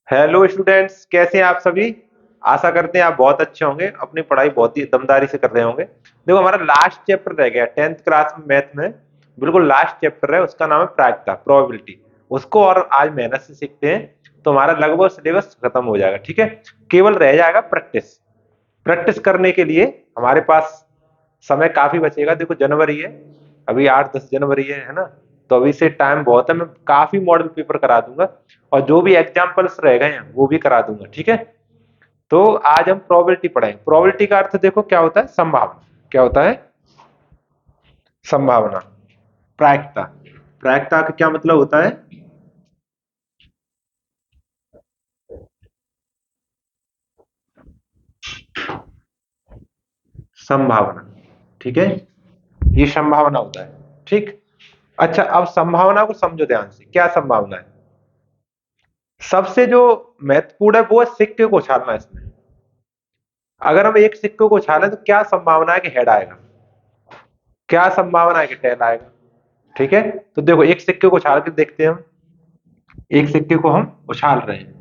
Hello students, कैसे हैं आप सभी। आशा करते हैं आप बहुत अच्छे होंगे, अपनी पढ़ाई बहुत ही दमदारी से कर रहे होंगे। देखो, हमारा लास्ट चैप्टर रह गया 10th क्लास में मैथ में। बिल्कुल लास्ट चैप्टर है, उसका नाम है प्रायिकता, प्रोबेबिलिटी। उसको और आज मेहनत से सीखते हैं तो हमारा लगभग सिलेबस खत्म हो जाएगा। ठीक है, केवल रह जाएगा प्रैक्टिस। प्रैक्टिस करने के लिए हमारे पास समय काफी बचेगा। देखो, जनवरी है, अभी 8-10 जनवरी है ना। तो अभी से टाइम बहुत है, मैं काफी मॉडल पेपर करा दूंगा और जो भी एग्जाम्पल्स रह गए हैं वो भी करा दूंगा। ठीक है, तो आज हम प्रोबेबिलिटी पढ़ेंगे। प्रोबेबिलिटी का अर्थ देखो क्या होता है, संभावना। क्या होता है? संभावना। प्रायिकता, प्रायिकता का क्या मतलब होता है? संभावना। ठीक है, ये संभावना होता है। ठीक। अच्छा, अब संभावना को समझो ध्यान से, क्या संभावना है। सबसे जो महत्वपूर्ण है वो है सिक्के को उछालना। इसमें अगर हम एक सिक्के को उछालें तो क्या संभावना है कि हेड आएगा, क्या संभावना है कि टेल आएगा। ठीक है, तो देखो एक सिक्के को उछाल के देखते हैं हम। एक सिक्के को हम उछाल रहे हैं।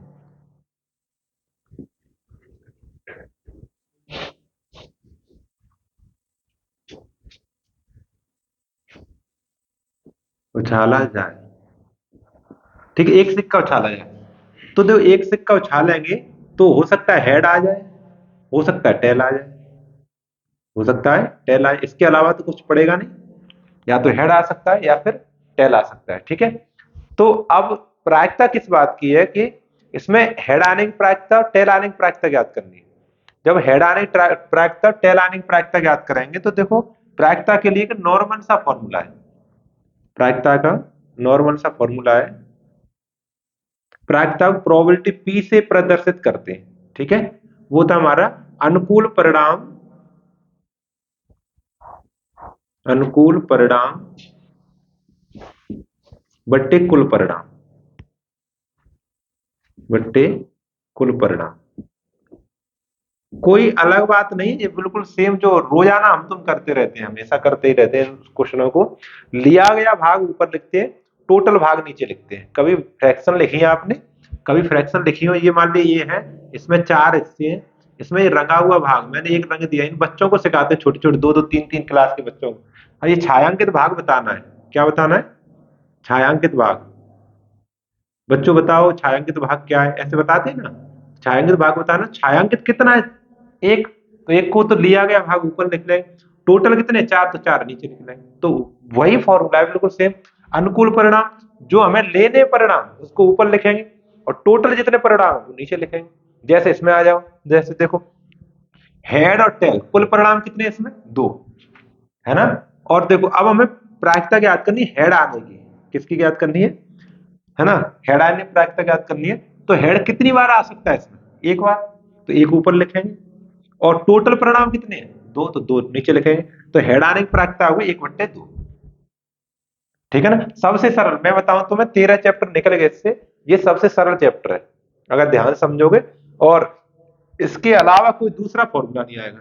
उछाला जाए। ठीक है, एक सिक्का उछाला जाए तो देखो एक सिक्का उछालेंगे तो हो सकता है हेड आ जाए, हो सकता है टेल आ जाए, हो सकता है टेल आए। इसके अलावा तो कुछ पड़ेगा नहीं, या तो हेड आ सकता है या फिर टेल आ सकता है। ठीक है, तो अब प्रायिकता किस बात की है कि इसमें हेड आने की प्रायिकता और टेल आने की प्रायिकता ज्ञात करनी है। जब हेड आने की प्रायिकता टेल आने की प्रायिकता ज्ञात करेंगे तो देखो प्रायिकता के लिए एक नॉर्मल सा फॉर्मूला है। प्रायिकता का नॉर्मल सा फॉर्मूला है। प्रायिकता को प्रोबेबिलिटी पी से प्रदर्शित करते हैं। ठीक है, वो था हमारा अनुकूल परिणाम। अनुकूल परिणाम बट्टे कुल परिणाम, बट्टे कुल परिणाम। कोई अलग बात नहीं, ये बिल्कुल सेम जो रोजाना हम तुम करते रहते हैं, हमेशा करते ही रहते हैं। क्वेश्चनों को लिया गया भाग ऊपर लिखते हैं, टोटल भाग नीचे लिखते हैं। कभी फ्रैक्शन लिखी है आपने, कभी फ्रैक्शन लिखी हो, ये मान लीजिए ये है, इसमें 4 हिस्से हैं, इसमें ये रंगा हुआ भाग मैंने एक रंग दिया। इन बच्चों को सिखाते हैं, छोटे छोटे 2-2 3-3 क्लास के बच्चों को। अब ये छायांकित भाग बताना है। क्या बताना है? छायांकित भाग। बच्चों बताओ छायांकित भाग क्या है, ऐसे बताते हैं ना। छायांकित भाग बताना, छायांकित कितना है? एक। तो एक को तो लिया गया भाग ऊपर लिख लेंगे, टोटल कितने 4 तो 4 नीचे लिख लेंगे। तो वही फॉर्मूला है बिल्कुल सेम। अनुकूल परिणाम जो हमें लेने परिणाम उसको ऊपर लिखेंगे और टोटल जितने परिणाम वो नीचे लिखेंगे। जैसे इसमें आ जाओ, जैसे देखो हेड और टेल कुल परिणाम कितने हैं इसमें? 2 है ना। और देखो अब हमें प्रायिकता ज्ञात करनी है हेड आने की। किसकी ज्ञात करनी है ना। हेड आने की प्रायिकता ज्ञात करनी है। तो हेड कितनी बार आ सकता है इसमें? एक बार। तो एक ऊपर लिखेंगे और टोटल परिणाम कितने हैं? 2, तो 2 नीचे लिखेंगे। तो हेड आने की प्रायिकता होगी 1/2। ठीक है ना, सबसे सरल मैं बताऊं तो मैं 13 चैप्टर निकल गए इससे। ये सबसे सरल चैप्टर है अगर ध्यान से समझोगे। और इसके अलावा कोई दूसरा फॉर्मूला नहीं आएगा।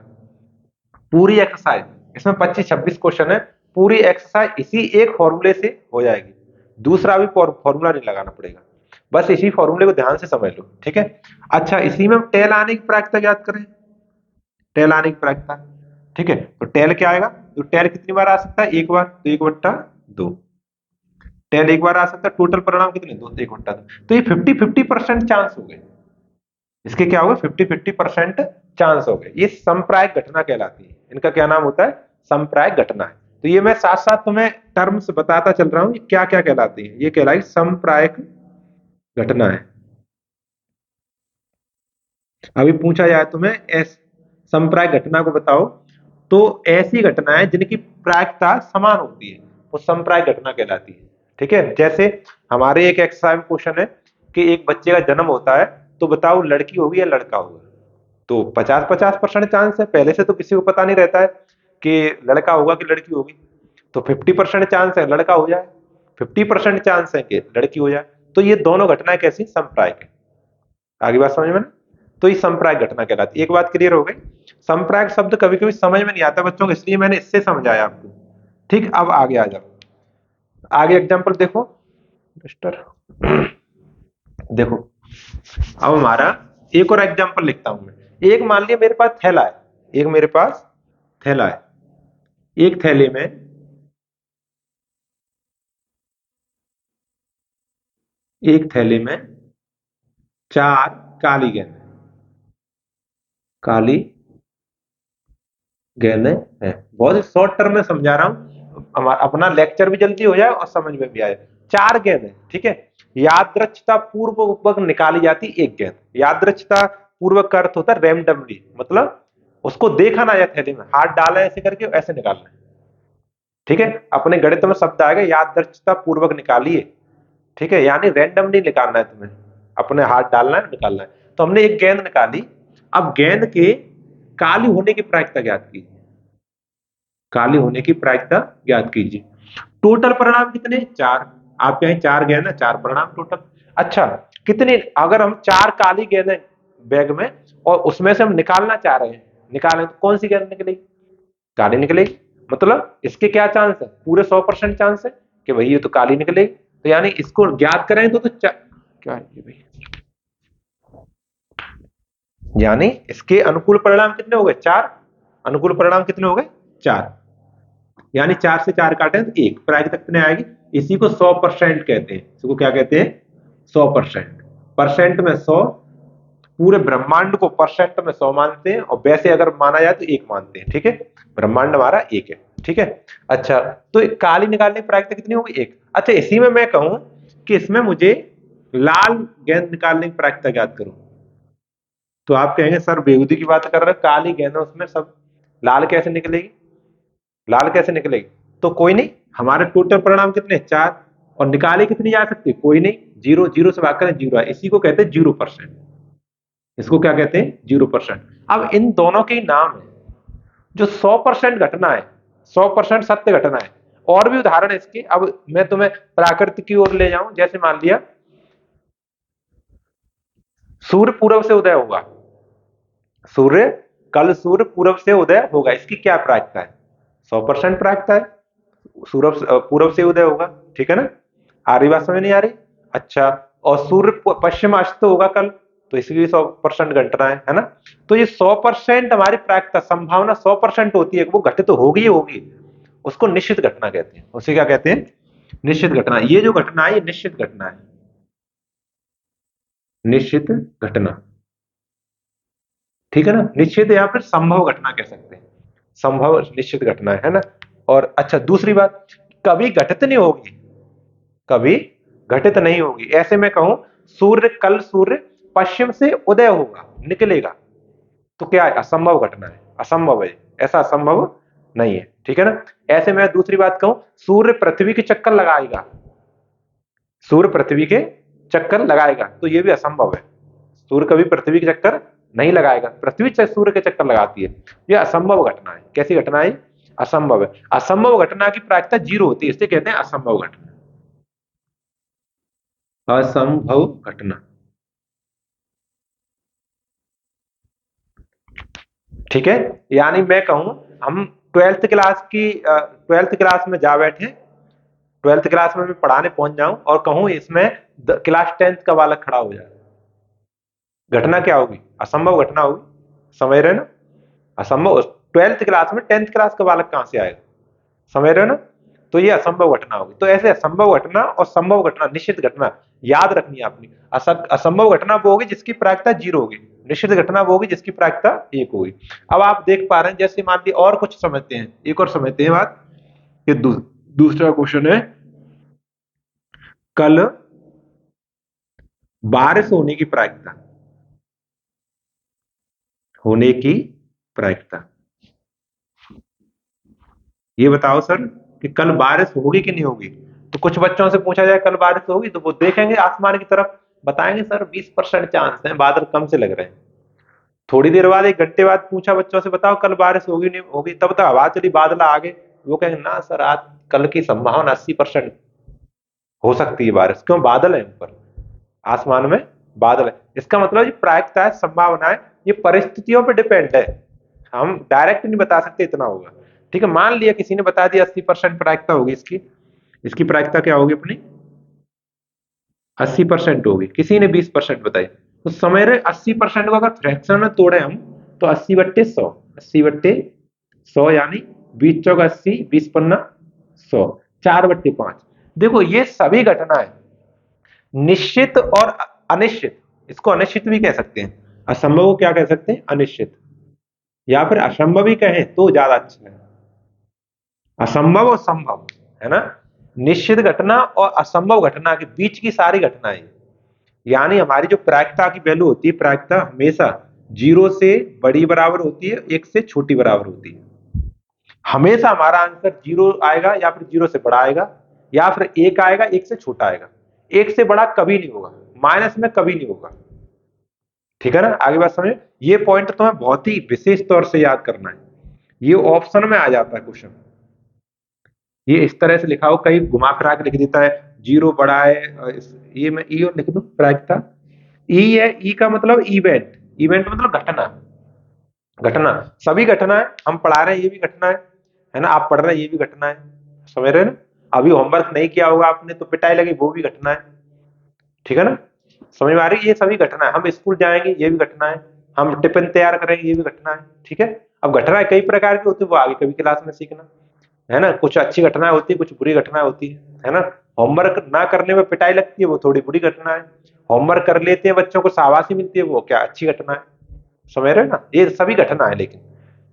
पूरी एक्सरसाइज, इसमें 25-26 क्वेश्चन है, पूरी एक्सरसाइज इसी एक फॉर्मूले से हो जाएगी। दूसरा भी फॉर्मूला नहीं लगाना पड़ेगा, बस इसी फॉर्मूले को ध्यान से समझ लो। ठीक है। अच्छा, इसी में टेल आने की प्रायिकता याद करें। टेल आने की प्रायिकता। ठीक है, तो टेल क्या आएगा? तो टेल कितनी बार आ सकता है? एक बार, तो 1/2। टेल एक बार आ सकता है, टोटल परिणाम कितने? 2, तो 1/2। तो ये 50-50% चांस हो गए। इसके क्या हो गए? 50-50% चांस हो गए। ये संप्रायिक घटना कहलाती है। इनका क्या नाम होता है? संप्रायिक घटना है। तो ये मैं साथ साथ तुम्हें टर्म्स बताता चल रहा हूं, ये क्या क्या कहलाती है। ये कहलाई संप्रायिक घटना है। अभी पूछा जाए तुम्हें संप्रायिक घटना को बताओ, तो ऐसी घटनाएं जिनकी प्रायिकता समान होती है वो संप्रायिक घटना कहलाती है। ठीक है, जैसे हमारे एक एक्सरसाइज क्वेश्चन है कि एक बच्चे का जन्म होता है, तो बताओ लड़की होगी या लड़का होगा। तो 50-50% चांस है, पहले से तो किसी को पता नहीं रहता है कि लड़का होगा कि लड़की होगी। तो 50% चांस है लड़का हो जाए, 50% चांस है कि लड़की हो जाए। तो ये दोनों घटनाएं कैसी? संप्रायिक है। आगे बात समझ में ना? तो ये संप्रायिक घटना कहलाती है। एक बात क्लियर हो गई। संप्रायिक शब्द कभी कभी समझ में नहीं आता बच्चों को, इसलिए मैंने इससे समझाया आपको। ठीक, अब आगे आ जाओ। आगे एग्जाम्पल देखो मिस्टर। देखो अब हमारा एक और एग्जांपल लिखता हूं मैं। एक मान लिया मेरे पास थैला है, एक मेरे पास थैला है, एक थैले में एक थैले में 4 काली गेंद, काली गेंदें हैं। बहुत ही शॉर्ट टर्म में समझा रहा हूं, हमारा अपना लेक्चर भी जल्दी हो जाए और समझ में भी आए। 4 गेंदें, ठीक है। यादृच्छता पूर्वक निकाली जाती एक गेंद। यादृच्छता पूर्वक का अर्थ होता है रैंडमली, मतलब उसको देखा ना जाए थैले में, हाथ डाला ऐसे करके ऐसे निकालना है, ठीक है। अपने गणित में शब्द आएगा यादृच्छता पूर्वक निकालिए, ठीक है, यानी रैंडमली निकालना है तुम्हें, अपने हाथ डालना है निकालना है। तो हमने एक गेंद निकाली। अब गेंद के काली होने की प्रायिकता ज्ञात कीजिए, काली होने की प्रायिकता ज्ञात कीजिए। टोटल परिणाम कितने? 4। आपके यहाँ 4 गेंद है, 4 परिणाम टोटल। अच्छा, कितनी, अगर हम 4 काली गेंदें बैग में और उसमें से हम निकालना चाह रहे हैं, निकालें तो कौन सी गेंद निकलेगी? काली निकलेगी। मतलब इसके क्या चांस है? पूरे 100% चांस है कि भाई ये तो काली निकलेगी। तो यानी इसको ज्ञात करें तो क्या है ये भाई, यानी इसके अनुकूल परिणाम कितने हो गए? 4। अनुकूल परिणाम कितने हो गए? 4। यानी 4 से 4 काटे तो 1, प्रायिकता कितने आएगी? इसी को 100% कहते हैं। इसको क्या कहते हैं? 100%। परसेंट में 100, पूरे ब्रह्मांड को परसेंट में 100 मानते हैं, और वैसे अगर माना जाए तो 1 मानते हैं, ठीक है। ब्रह्मांड हमारा 1 है, ठीक है। अच्छा, तो काली निकालने की प्रायिकता कितनी होगी? 1। अच्छा, इसी में मैं कहूं कि इसमें मुझे लाल गेंद निकालने की प्रायिकता ज्ञात करूं, तो आप कहेंगे सर बेहूदी की बात कर रहे हैं, काली गेंद है उसमें, सब लाल कैसे निकलेगी? लाल कैसे निकलेगी? तो कोई नहीं, हमारे टोटल परिणाम कितने? 4। और निकाले कितनी जा सकती है? कोई नहीं, 0, 0 से भाग करें 0 है, इसी को कहते हैं 0%। इसको क्या कहते हैं? 0%। अब इन दोनों के ही नाम है। जो 100% घटना है, 100% सत्य घटना है। और भी उदाहरण है इसके। अब मैं तुम्हें प्राकृतिक की ओर ले जाऊं, जैसे मान लिया सूर्य पूर्व से उदय होगा, सूर्य कल सूर्य पूर्व से उदय होगा, इसकी क्या प्रायिकता है? 100% प्रायिकता है। पूर्व से उदय होगा, ठीक है ना। आ रही बात समझ नहीं आ रही? अच्छा, और सूर्य पश्चिम अस्त होगा कल, तो इसकी भी 100% घटना है ना। तो ये 100% हमारी प्रायिकता, संभावना 100% होती है वो घटित तो होगी ही होगी, उसको निश्चित घटना कहते हैं। उसे क्या कहते हैं? निश्चित घटना। ये जो घटना है ये निश्चित घटना है, निश्चित घटना, ठीक है ना। निश्चित या फिर संभव घटना कह सकते हैं, संभव निश्चित घटना है ना। और अच्छा, दूसरी बात, कभी घटित नहीं होगी, कभी घटित नहीं होगी। ऐसे में कहूं सूर्य कल सूर्य पश्चिम से उदय होगा, निकलेगा, तो क्या है? असंभव घटना है, असंभव है, ऐसा असंभव नहीं है, ठीक है ना। ऐसे में दूसरी बात कहूं, सूर्य पृथ्वी के चक्कर लगाएगा, सूर्य पृथ्वी के चक्कर लगाएगा, तो ये भी असंभव है। सूर्य कभी पृथ्वी के चक्कर नहीं लगाएगा, पृथ्वी सूर्य के चक्कर लगाती है। यह असंभव घटना है। कैसी घटना है? असंभव है। असंभव घटना की प्रायिकता 0 होती है, इससे कहते हैं असंभव घटना, असंभव घटना, ठीक है। यानी मैं कहूं, हम 12th क्लास में जा बैठे, 12th क्लास में मैं पढ़ाने पहुंच जाऊं और कहूं इसमें क्लास 10th का बालक खड़ा हो जाए, घटना क्या होगी? असंभव घटना होगी, समझ रहे ना। असंभव, 12th क्लास में 10th क्लास का बालक कहां से आएगा, समझ रहे हो ना। तो ये असंभव घटना होगी। तो ऐसे असंभव घटना और संभव घटना, निश्चित घटना याद रखनी है आपने। असंभव घटना वो होगी जिसकी प्रायिकता 0 होगी, निश्चित घटना वो होगी जिसकी प्रायिकता 1 होगी। अब आप देख पा रहे हैं, जैसे मान ली और कुछ समझते हैं, एक और समझते हैं बात। ये दूसरा क्वेश्चन है, कल बारिश होने की प्रायिकता, होने की प्रायिकता, ये बताओ सर कि कल बारिश होगी कि नहीं होगी। तो कुछ बच्चों से पूछा जाए कल बारिश होगी, तो वो देखेंगे आसमान की तरफ, बताएंगे सर 20% चांस है, बादल कम से लग रहे हैं। थोड़ी देर बाद, 1 घंटे बाद पूछा बच्चों से बताओ कल बारिश होगी नहीं होगी, तब तक हवा चली, बादल आ गए, वो कहेंगे ना सर आज कल की संभावना 80% हो सकती है बारिश। क्यों? बादल है ऊपर, आसमान में बादल है। इसका मतलब ये प्रायिकता है, संभावना है, ये परिस्थितियों पर डिपेंड है, हम डायरेक्ट नहीं बता सकते इतना होगा, ठीक है। मान लिया किसी ने बता दिया 80% प्रायिकता होगी इसकी, इसकी प्रायिकता क्या होगी अपनी? 80% होगी। किसी ने 20% बताई, तो समझ रहे 80% को अगर फ्रैक्शन में तोड़े हम तो 80/100, 80/100 यानी 20 चौक 80, 20 पन्ना 100, 4/5। देखो ये सभी घटनाएं निश्चित और अनिश्चित, इसको अनिश्चित भी कह सकते हैं, असंभव को क्या कह सकते हैं, अनिश्चित, या फिर असंभव ही कहें तो ज्यादा अच्छा है। असंभव और संभव, है ना, निश्चित घटना और असंभव घटना के बीच की सारी घटनाएं, यानी हमारी जो प्रायिकता की वैल्यू होती है, प्रायिकता हमेशा 0 से बड़ी बराबर होती है, 1 से छोटी बराबर होती है। हमेशा हमारा आंसर 0 आएगा या फिर 0 से बड़ा आएगा, या फिर 1 आएगा, 1 से छोटा आएगा। 1 से बड़ा कभी नहीं होगा, माइनस में कभी नहीं होगा। ठीक है ना, आगे बात समझे। ये पॉइंट तुम्हें बहुत ही विशेष तौर से याद करना है, ये ऑप्शन में आ जाता है क्वेश्चन। ये इस तरह से लिखा हो, कहीं घुमा फिरा के लिख देता है 0 बड़ा है, ये मैं ई और लिख दूं प्रायिकता। ई है, ई का मतलब इवेंट, इवेंट मतलब घटना, घटना, सभी घटनाएं हम पढ़ा रहे हैं, ये भी घटना है ना, आप पढ़ रहे हैं ये भी घटना है, समझ रहे हैं ना। अभी होमवर्क नहीं किया होगा आपने तो पिटाई लगी, वो भी घटना है। ठीक है ना, समझ में आ रही है, ये सभी घटना है। हम स्कूल जाएंगे ये भी घटना है, हम टिफिन तैयार करेंगे ये भी घटना है। ठीक है, अब घटनाएं कई प्रकार की होती है, वो आगे कभी क्लास में सीखना, है ना। कुछ अच्छी घटनाएं होती है, कुछ बुरी घटनाएं होती है ना। होमवर्क ना करने में पिटाई लगती है, वो थोड़ी बुरी घटना है। होमवर्क कर लेते हैं बच्चों को शाबाशी मिलती है, वो क्या अच्छी घटना है। समझ रहे हो ना, ये सभी घटना है। लेकिन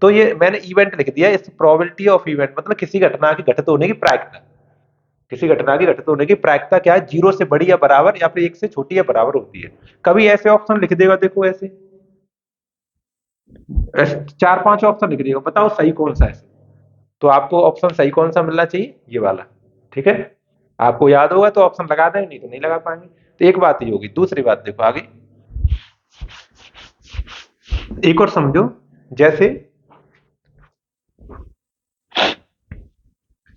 तो ये मैंने इवेंट लिख दिया, इस प्रोबेबिलिटी ऑफ इवेंट मतलब किसी घटना की घटित होने की प्रायिकता, किसी घटना की घटित होने की प्रायिकता क्या है, 0 से बड़ी या बराबर या फिर 1 से छोटी या बराबर होती है। कभी ऐसे ऑप्शन लिख देगा, देखो ऐसे 4-5 ऑप्शन लिख देगा, बताओ सही कौन सा है। तो आपको ऑप्शन सही कौन सा मिलना चाहिए, ये वाला। ठीक है, आपको याद होगा तो ऑप्शन लगा देंगे, नहीं तो नहीं लगा पाएंगे। तो एक बात ये होगी। दूसरी बात देखो आगे, एक और समझो, जैसे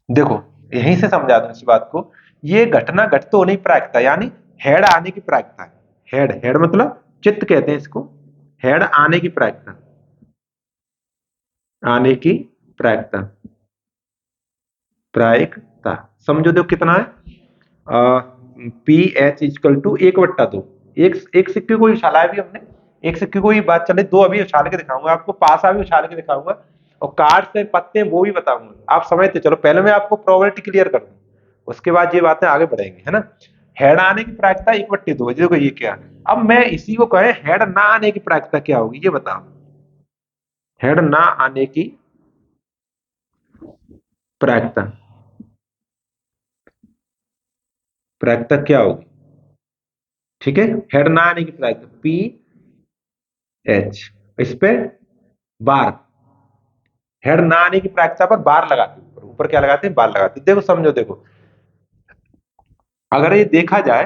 देखो यहीं से समझा दूं इस बात को, ये घटना घटित होने की प्रायिकता यानी हेड आने की प्रायिकता है। हेड, हेड मतलब चित्त कहते हैं इसको, हेड आने की प्रायिकता, आने की प्रायिकता, प्रायिकता समझो, देखो कितना है, पी एच इजकल टू 1/2। एक एक सिक्के को उछाला है अभी हमने, एक सिक्के को ही बात चले, दो अभी उछाल के दिखाऊंगा आपको, पासा भी उछाल के दिखाऊंगा, और कार्ड से पत्ते वो भी बताऊंगा, आप समझते चलो। पहले मैं आपको प्रोबेबिलिटी क्लियर कर दूं, उसके बाद ये बातें आगे बढ़ेंगी, है ना। हेड आने की प्रायिकता 1/2, देखो ये क्या। अब मैं इसी को कहें हेड ना आने की प्रायिकता क्या होगी, ये बताओ। हेड ना आने की प्रायिकता, प्रायिकता क्या होगी। ठीक है, हेड ना आने की प्रायिकता पी एच, इस पे बार, हेड ना आने की प्रायिकता पर बार लगाते हैं, ऊपर ऊपर क्या लगाते हैं, बार लगाते हैं। देखो समझो, देखो अगर ये देखा जाए,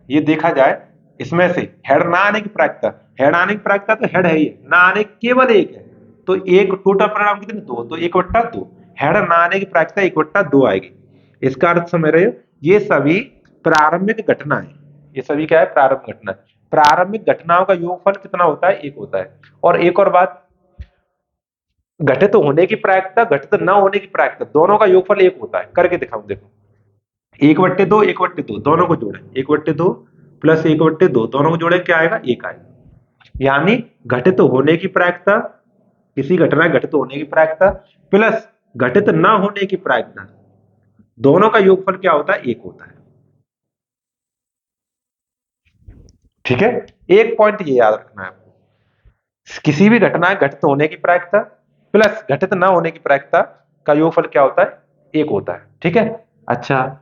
ये देखा जाए, इसमें से हेड ना आने की प्रायिकता, हेड आने की प्रायिकता तो हेड है ही, ना आने की केवल एक है, तो एक टोटल परिणाम कितने, दो, तो 1/2। हेड ना आने की प्रायिकता 1/2 आएगी। इसका अर्थ समझ रहे हो, ये सभी प्रारंभिक घटना है, ये सभी क्या है, प्रारंभिक घटना है। प्रारंभिक घटनाओं का योगफल कितना होता है, एक होता है। और एक और बात, घटित होने की प्रायिकता, घटित न होने की प्रायिकता, दोनों का योगफल एक होता है। करके दिखाऊं, देखो 1/2, 1/2 दोनों को जोड़े, 1/2 प्लस 1/2 दोनों को जोड़े क्या आएगा, एक आएगा। यानी घटित होने की प्रायिकता, किसी घटना घटित होने की प्रायिकता प्लस घटित न होने की प्रायिकता, दोनों का योगफल क्या होता है, एक होता है। ठीक है, एक पॉइंट ये याद रखना है आपको, किसी भी घटना घटित होने की प्रायिकता प्लस घटित न होने की प्रायिकता का योगफल क्या होता है, एक होता है। ठीक है, अच्छा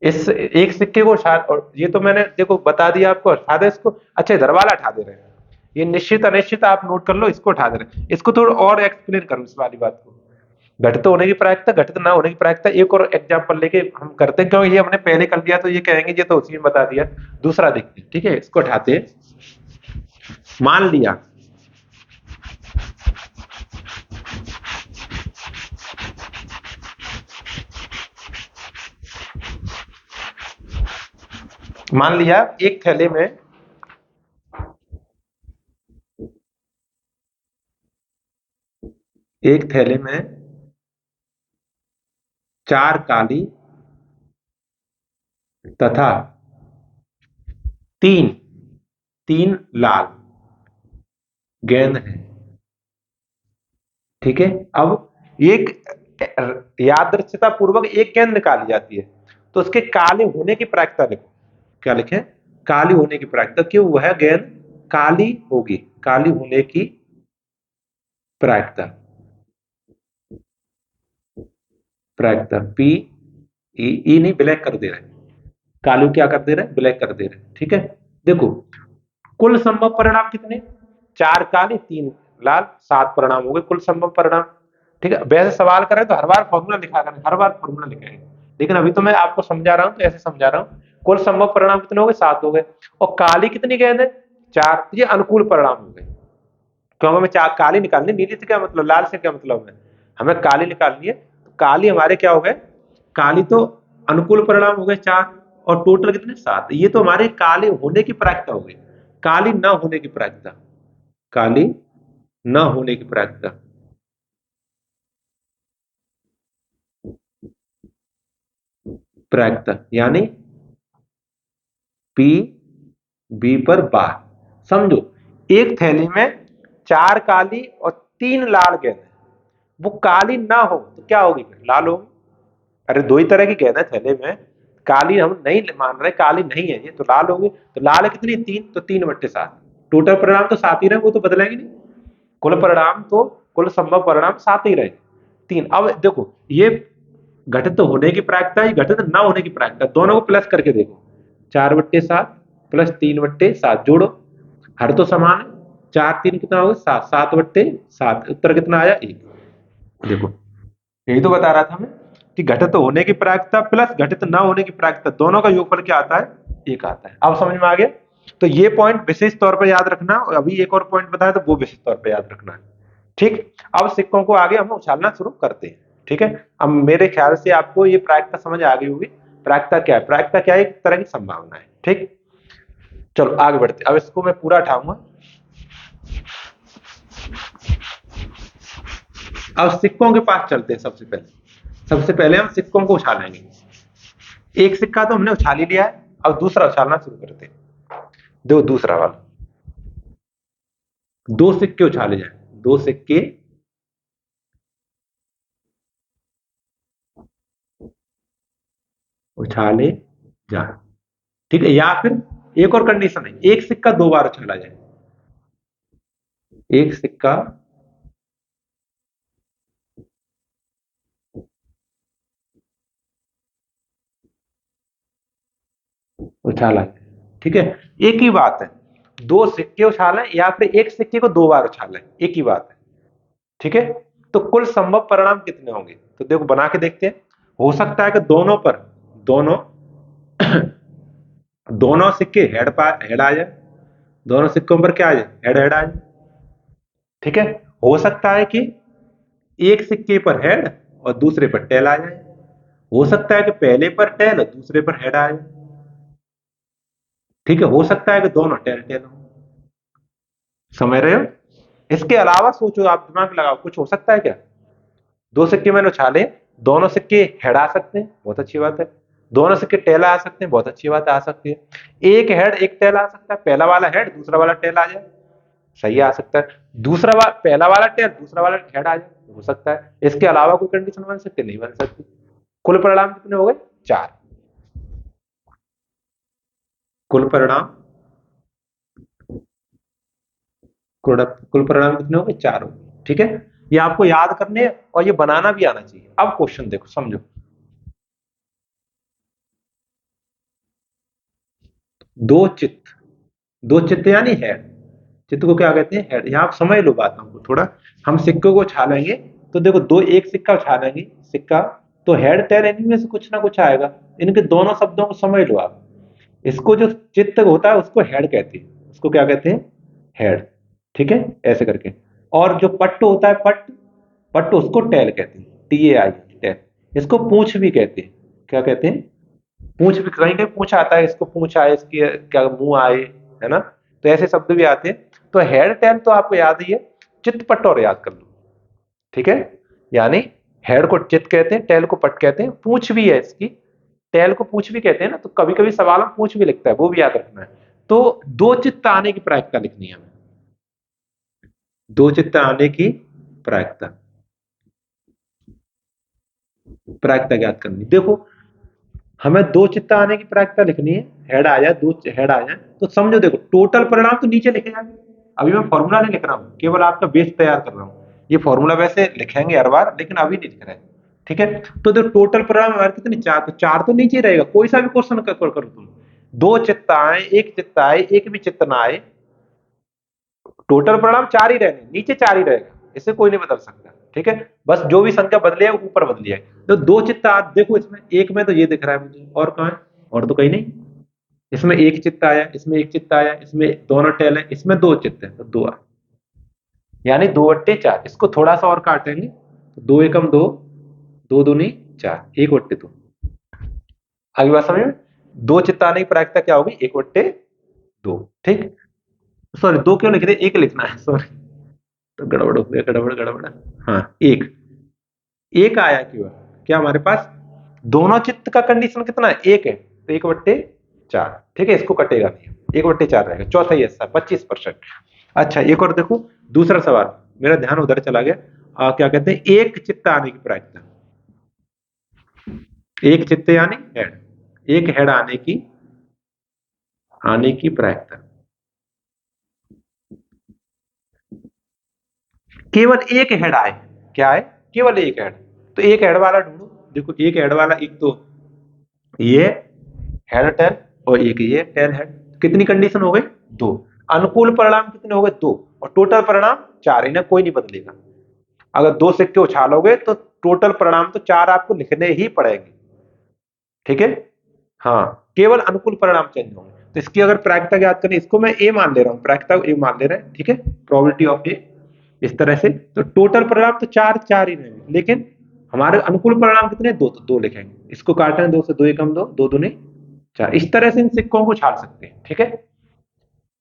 इस एक सिक्के को और ये तो मैंने देखो बता दिया आपको, हटा दे इसको। अच्छा इधर वाला हटा दे रहे हैं, ये निश्चित अनिश्चित आप नोट कर लो, इसको हटा दे रहे हैं। इसको थोड़ा और एक्सप्लेन करूं इस वाली बात को, घटित होने की प्रायिकता, घटित ना होने की प्रायिकता, एक और एग्जांपल लेके हम करते हैं, क्योंकि ये हमने पहले कर लिया तो ये कहेंगे ये तो उसी में बता दिया। दूसरा देखते हैं, ठीक है, इसको हटाते हैं। मान लिया, मान लिया एक थैले में, एक थैले में 4 काली तथा 3 3 लाल गेंद है। ठीक है, अब एक यादृच्छिकता पूर्वक एक गेंद निकाली जाती है, तो उसके काले होने की प्रायिकता लिखो। क्या लिखें? काली होने की प्रायिकता, क्यों? वह गेंद काली होगी, काली होने की प्रायिकता, प्रायिकता पी ई, ई नहीं ब्लैक कर दे रहे, काली क्या कर दे रहे? ब्लैक कर दे रहे। ठीक है, देखो कुल संभव परिणाम कितने? 4 काली 3 लाल, 7 परिणाम हो गए कुल संभव परिणाम। ठीक है, वैसे सवाल करें तो हर बार फॉर्मूला लिखा करें, हर बार फॉर्मूला लिखेंगे, लेकिन अभी तो मैं आपको समझा रहा हूं तो ऐसे समझा रहा हूं। कुल संभव परिणाम कितने हो गए? 7 हो गए। और काली कितनी गेंद है? 4, तो ये अनुकूल परिणाम हो गए, क्योंकि हमें चार काली निकालनी, नीली से क्या मतलब, लाल से क्या मतलब है, हमें काली निकालनी है। तो काली हमारे क्या हो गए? काली तो अनुकूल परिणाम हो गए 4, और टोटल कितने? 7। ये तो हमारे काले होने की प्रायिकता हो गई, काली न होने की प्रायिकता, काली न होने की प्रायिकता, प्रायिकता यानी पी बी पर बार। समझो, एक थैली में 4 काली और 3 लाल गेंद है, वो काली ना हो तो क्या होगी? लाल होगी। अरे दो ही तरह की गेंद है थैले में, काली हम नहीं मान रहे, काली नहीं है ये, तो लाल होगी। तो लाल है कितनी? 3, तो 3/7। टोटल परिणाम तो 7 ही रहे, वो तो बदलेंगे नहीं। कुल परिणाम तो, कुल संभव परिणाम 7 ही रहे, 3। अब देखो, ये घटित होने की प्रायिकता है, घटित ना होने की प्रायिकता, दोनों को प्लस करके देखो। 4/7 प्लस 3/7 जोड़ो, हर तो समान है। 4 3 कितना होगा? 7, 7/7, उत्तर कितना आया? 1। देखो, यही तो बता रहा था मैं कि घटित होने की प्रायिकता प्लस घटित ना होने की प्रायिकता, दोनों का योगफल क्या आता है? 1 आता है। अब समझ में आ गया? तो ये पॉइंट विशेष तौर पर याद रखना, और अभी एक और पॉइंट बताया तो वो विशेष तौर पर याद रखना है। ठीक, अब सिक्कों को आगे हम उछालना शुरू करते हैं। ठीक है, अब मेरे ख्याल से आपको ये प्रायिकता समझ आ गई होगी। प्रायिकता क्या है? प्रायिकता क्या है? एक तरह की संभावना है। ठीक, चलो आगे बढ़ते, अब इसको मैं पूरा उठाऊंगा। अब सिक्कों के पास चलते हैं। सबसे पहले हम सिक्कों को उछालेंगे। एक सिक्का तो हमने उछाल ही लिया है, अब दूसरा उछालना शुरू करते हैं। दो दूसरा वाला, 2 सिक्के उछाले जाए, 2 सिक्के उछाले जाए। ठीक है, या फिर एक और कंडीशन है, एक सिक्का 2 बार उछाला जाए। एक सिक्का उछाला जाए। ठीक है, एक ही बात है, 2 सिक्के उछालें या फिर एक सिक्के को 2 बार उछालें, एक ही बात है। ठीक है, तो कुल संभव परिणाम कितने होंगे? तो देखो बना के देखते हैं। हो सकता है कि दोनों पर, दोनों दोनों सिक्के हेड आ जाए, दोनों सिक्कों पर क्या आ जाए? हेड हेड आ जाए। ठीक है, हो सकता है कि एक सिक्के पर हेड और दूसरे पर टेल आ जाए। हो सकता है कि पहले पर टेल और दूसरे पर हेड आ जाए। ठीक है, हो सकता है कि दोनों टेल टेल हो। समझ रहे हो? इसके अलावा सोचो, आप दिमाग लगाओ, कुछ हो सकता है क्या? 2 सिक्के मैंने उछाले, दोनों सिक्के हेड आ सकते हैं, बहुत अच्छी बात है। दोनों सिक्के टेल आ सकते हैं, बहुत अच्छी बात है, आ सकती है। एक हेड एक टेल आ सकता है, पहला वाला हेड दूसरा वाला टेल आ जाए, सही आ सकता है। पहला वाला टेल दूसरा वाला हेड आ जाए, हो सकता है। इसके अलावा कोई कंडीशन बन सकती? नहीं बन सकती। कुल परिणाम कितने हो गए? 4। कुल परिणाम, कुल परिणाम कितने हो गए? 4 हो गए। ठीक है, ये आपको याद करने और ये बनाना भी आना चाहिए। अब क्वेश्चन देखो, समझो। दो चित्त, दो चित्त यानी हेड, चित्त को क्या कहते हैं? हेड। यहाँ आप समझ लो बात हमको थोड़ा। हम सिक्कों को छालेंगे, तो देखो दो, एक सिक्का छालेंगे, सिक्का, तो हेड टेल इनमें से कुछ ना कुछ आएगा। इनके दोनों शब्दों को समझ लो आप। इसको जो चित्त होता है उसको हेड कहते हैं, उसको क्या कहते हैं? हेड। ठीक है, ऐसे करके। और जो पट्ट होता है, पट्ट, पट्ट उसको टेल कहते हैं, TAI, टेल। इसको पूंछ भी कहते हैं। क्या कहते हैं? पूंछ भी, कहीं कहीं पूंछ आता है, इसको पूंछ आए, इसकी क्या मुंह आए, है ना? तो ऐसे शब्द भी आते हैं। तो हेड टेल तो आपको याद ही है, चित्त पट्ट और याद कर लो। ठीक है, यानी हेड को चित्त कहते हैं, टेल को पट्ट कहते हैं, पूंछ भी है इसकी, टेल को पूंछ भी कहते हैं ना, तो कभी कभी सवाल में पूंछ भी लिखता है, वो भी याद रखना है। तो दो चित्त आने की प्रायिकता लिखनी है हमें, दो चित्त आने की प्रायिकता, प्रायिकता ज्ञात करनी। देखो हमें दो चित्त आने की प्रायिकता लिखनी है, हेड आ जाए, दो हेड आ जाए, तो समझो देखो टोटल परिणाम तो नीचे लिखे जाएंगे। अभी मैं फॉर्मूला नहीं लिख रहा हूँ, केवल आपका बेस तैयार कर रहा हूँ। ये फॉर्मूला वैसे लिखेंगे हर बार, लेकिन अभी नहीं लिख रहे हैं, ठीक है। तो जो टोटल परिणाम हमारे कितने, चार, तो चार तो नीचे ही रहेगा। कोई सा भी क्वेश्चन करो तुम, दो चित्त आए, एक चित्त आए, एक भी चित्त ना आए, टोटल परिणाम चार ही रहने, नीचे चार ही रहेगा, इसे कोई नहीं बदल सकता, ठीक है। बस जो भी संख्या बदली है ऊपर बदली है। तो दो चित्त देखो इसमें एक में तो ये दिख रहा है मुझे, और कहाँ है, और तो कहीं नहीं। इसमें एक चित्त आया, इसमें एक चित्त आया, इसमें दोनों टेल है, इसमें दो चित्त है, तो दो आ, यानी दो बट्टे चार। इसको थोड़ा सा और काटेंगे तो दो एकम दो, दो दूनी चार, एक बट्टे दो। आगे बात समझ में, दो चित्त आने की प्रायिकता क्या होगी, एक बट्टे दो, ठीक। सॉरी दो क्यों लिख रहे, एक लिखना है, सॉरी, तो गड़बड़ हो गया, गड़बड़ गड़बड़। हाँ एक, एक आया क्यों, क्या हमारे पास दोनों चित्त का कंडीशन कितना है, एक है, तो एक बट्टे चार, ठीक है। इसको कटेगा नहीं, एक बट्टे चार रहेगा, चौथा ही हिस्सा 25%। अच्छा एक और देखो, दूसरा सवाल, मेरा ध्यान उधर चला गया। क्या कहते हैं, एक चित्त आने की प्रायिकता, एक चित्त यानी हेड, एक हेड आने की प्रायिकता, केवल एक हेड आए, क्या है, केवल एक हेड। तो एक हेड वाला ढूंढो, देखो एक हेड वाला, एक तो ये हेड टेल और एक ये टेल हेड, कितनी कंडीशन हो गई, दो। अनुकूल परिणाम कितने हो गए, दो, और टोटल परिणाम चार, इन्हें कोई नहीं बदलेगा। अगर दो सिक्के उछालोगे तो टोटल परिणाम तो चार आपको लिखने ही पड़ेंगे, ठीक है। हाँ केवल अनुकूल परिणाम चेंज होंगे। तो इसकी अगर प्रायिकता ज्ञात करें, इसको मैं ए मान ले रहा हूँ, प्रायिकता ए मान ले रहे हैं, ठीक है, प्रोबेबिलिटी ऑफ ए, इस तरह से। तो टोटल परिणाम तो चार चार ही रहेंगे, लेकिन हमारे अनुकूल परिणाम कितने, दो, तो दो लिखेंगे। इसको काटें, दो से दो एकम दो, दो दूनी चार। इस तरह से इन सिक्कों को छाड़ सकते हैं, ठीक है।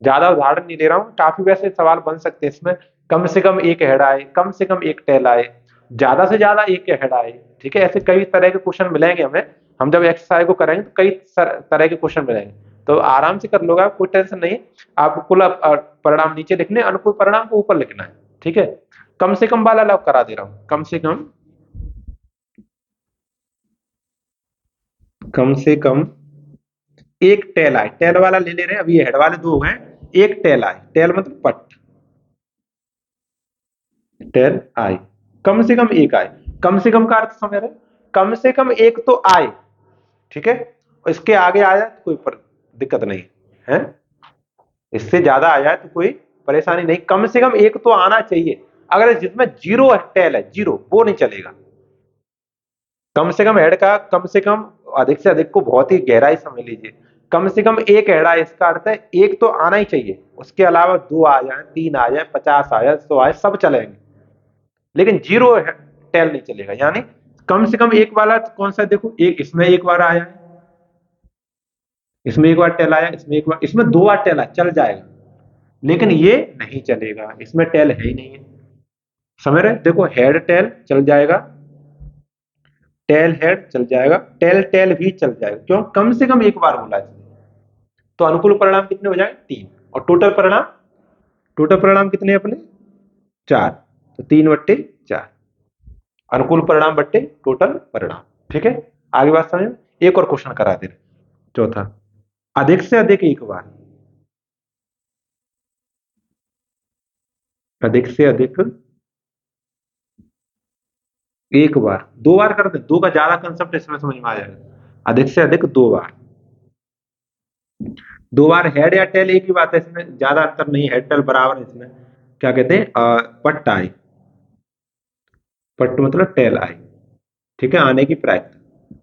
ज्यादा उदाहरण नहीं ले रहा हूँ, काफी वैसे सवाल बन सकते हैं इसमें। कम से कम एक हेड आए, कम से कम एक टेल आए, ज्यादा से ज्यादा एक हेड आए, ठीक है। ऐसे कई तरह के क्वेश्चन मिलेंगे हमें, हम जब एक्सरसाइज को करेंगे तो कई तरह के क्वेश्चन मिलेंगे। तो आराम से कर लोगे आप, कोई टेंशन नहीं। आपको कुल परिणाम नीचे लिखने, अनुकूल परिणाम को ऊपर लिखना है, ठीक है। कम से कम वाला लॉक करा दे रहा हूं, कम से कम एक टेल आए, टेल वाला ले ले रहे हैं, अभी ये हेड वाले दो हो गए, एक टेल आए, टेल मतलब पट, टेल आए, कम से कम एक आए। कम से कम का अर्थ समझ रहे, कम से कम एक तो आए, ठीक है। और इसके आगे आया तो कोई दिक्कत नहीं है, इससे ज्यादा आ जाए तो कोई परेशानी नहीं, कम से कम एक तो आना चाहिए। अगर जिसमें जीरो टेल है, जीरो, वो नहीं चलेगा। कम से कम हेड का, कम से कम, अधिक से अधिक को बहुत ही गहराई समझ लीजिए। कम से कम एक हेड आए, इसका अर्थ है एक तो आना ही चाहिए, उसके अलावा दो आ जाए, तीन आ जाए, 50 आ जाए, 100 आए, सब चलेंगे, लेकिन जीरो टेल नहीं चलेगा। यानी कम से कम एक वाला कौन सा है, देखो एक इसमें एक बार आया है, इसमें एक बार टेल आया, इसमें एक बार, इसमें दो बार टेल आया, चल जाएगा। लेकिन ये नहीं चलेगा, इसमें टेल है ही नहीं है, समझ रहे, देखो हेड टेल चल जाएगा, टेल हेड चल जाएगा, टेल टेल भी चल जाएगा, क्यों, कम से कम एक बार बोला है। तो अनुकूल परिणाम कितने हो जाए, तीन, और टोटल परिणाम कितने अपने, चार, तो तीन बट्टे चार, अनुकूल परिणाम बट्टे टोटल परिणाम, ठीक है। आगे बात समझ में। एक और क्वेश्चन करा दे, चौथा, अधिक से अधिक एक बार, अधिक से अधिक एक बार, दो बार कर दे, दो का ज्यादा कंसेप्ट इसमें समझ में आ जाएगा। अधिक से अधिक दो बार, दो बार हेड या टेल एक ही बात है, इसमें ज्यादा अंतर नहीं, हेड टेल बराबर है इसमें। क्या कहते हैं, पट्ट आई, पट्ट मतलब टेल आई, ठीक है, आने की प्रायिकता,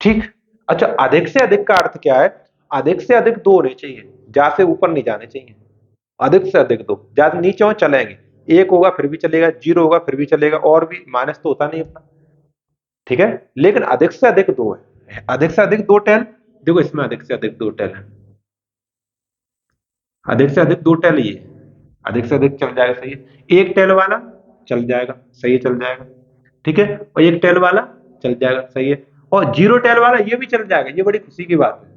ठीक। अच्छा अधिक से अधिक का अर्थ क्या है, अधिक से अधिक दो होने चाहिए, ज्यादा से ऊपर नहीं जाने चाहिए। अधिक से अधिक दो, ज्यादा नीचे हो चलेंगे, एक होगा फिर भी चलेगा, जीरो होगा फिर भी चलेगा, और भी माइनस तो होता नहीं अपना, ठीक है। लेकिन अधिक से अधिक दो है, अधिक से अधिक दो टेल, देखो इसमें अधिक से अधिक दो टेल है, अधिक से अधिक दो टेल, ये अधिक से अधिक चल जाएगा, सही है। एक टेल वाला चल जाएगा, सही है, चल जाएगा, ठीक है। और एक टेल वाला चल जाएगा, सही है। और जीरो टेल वाला ये भी चल जाएगा, ये बड़ी खुशी की बात है,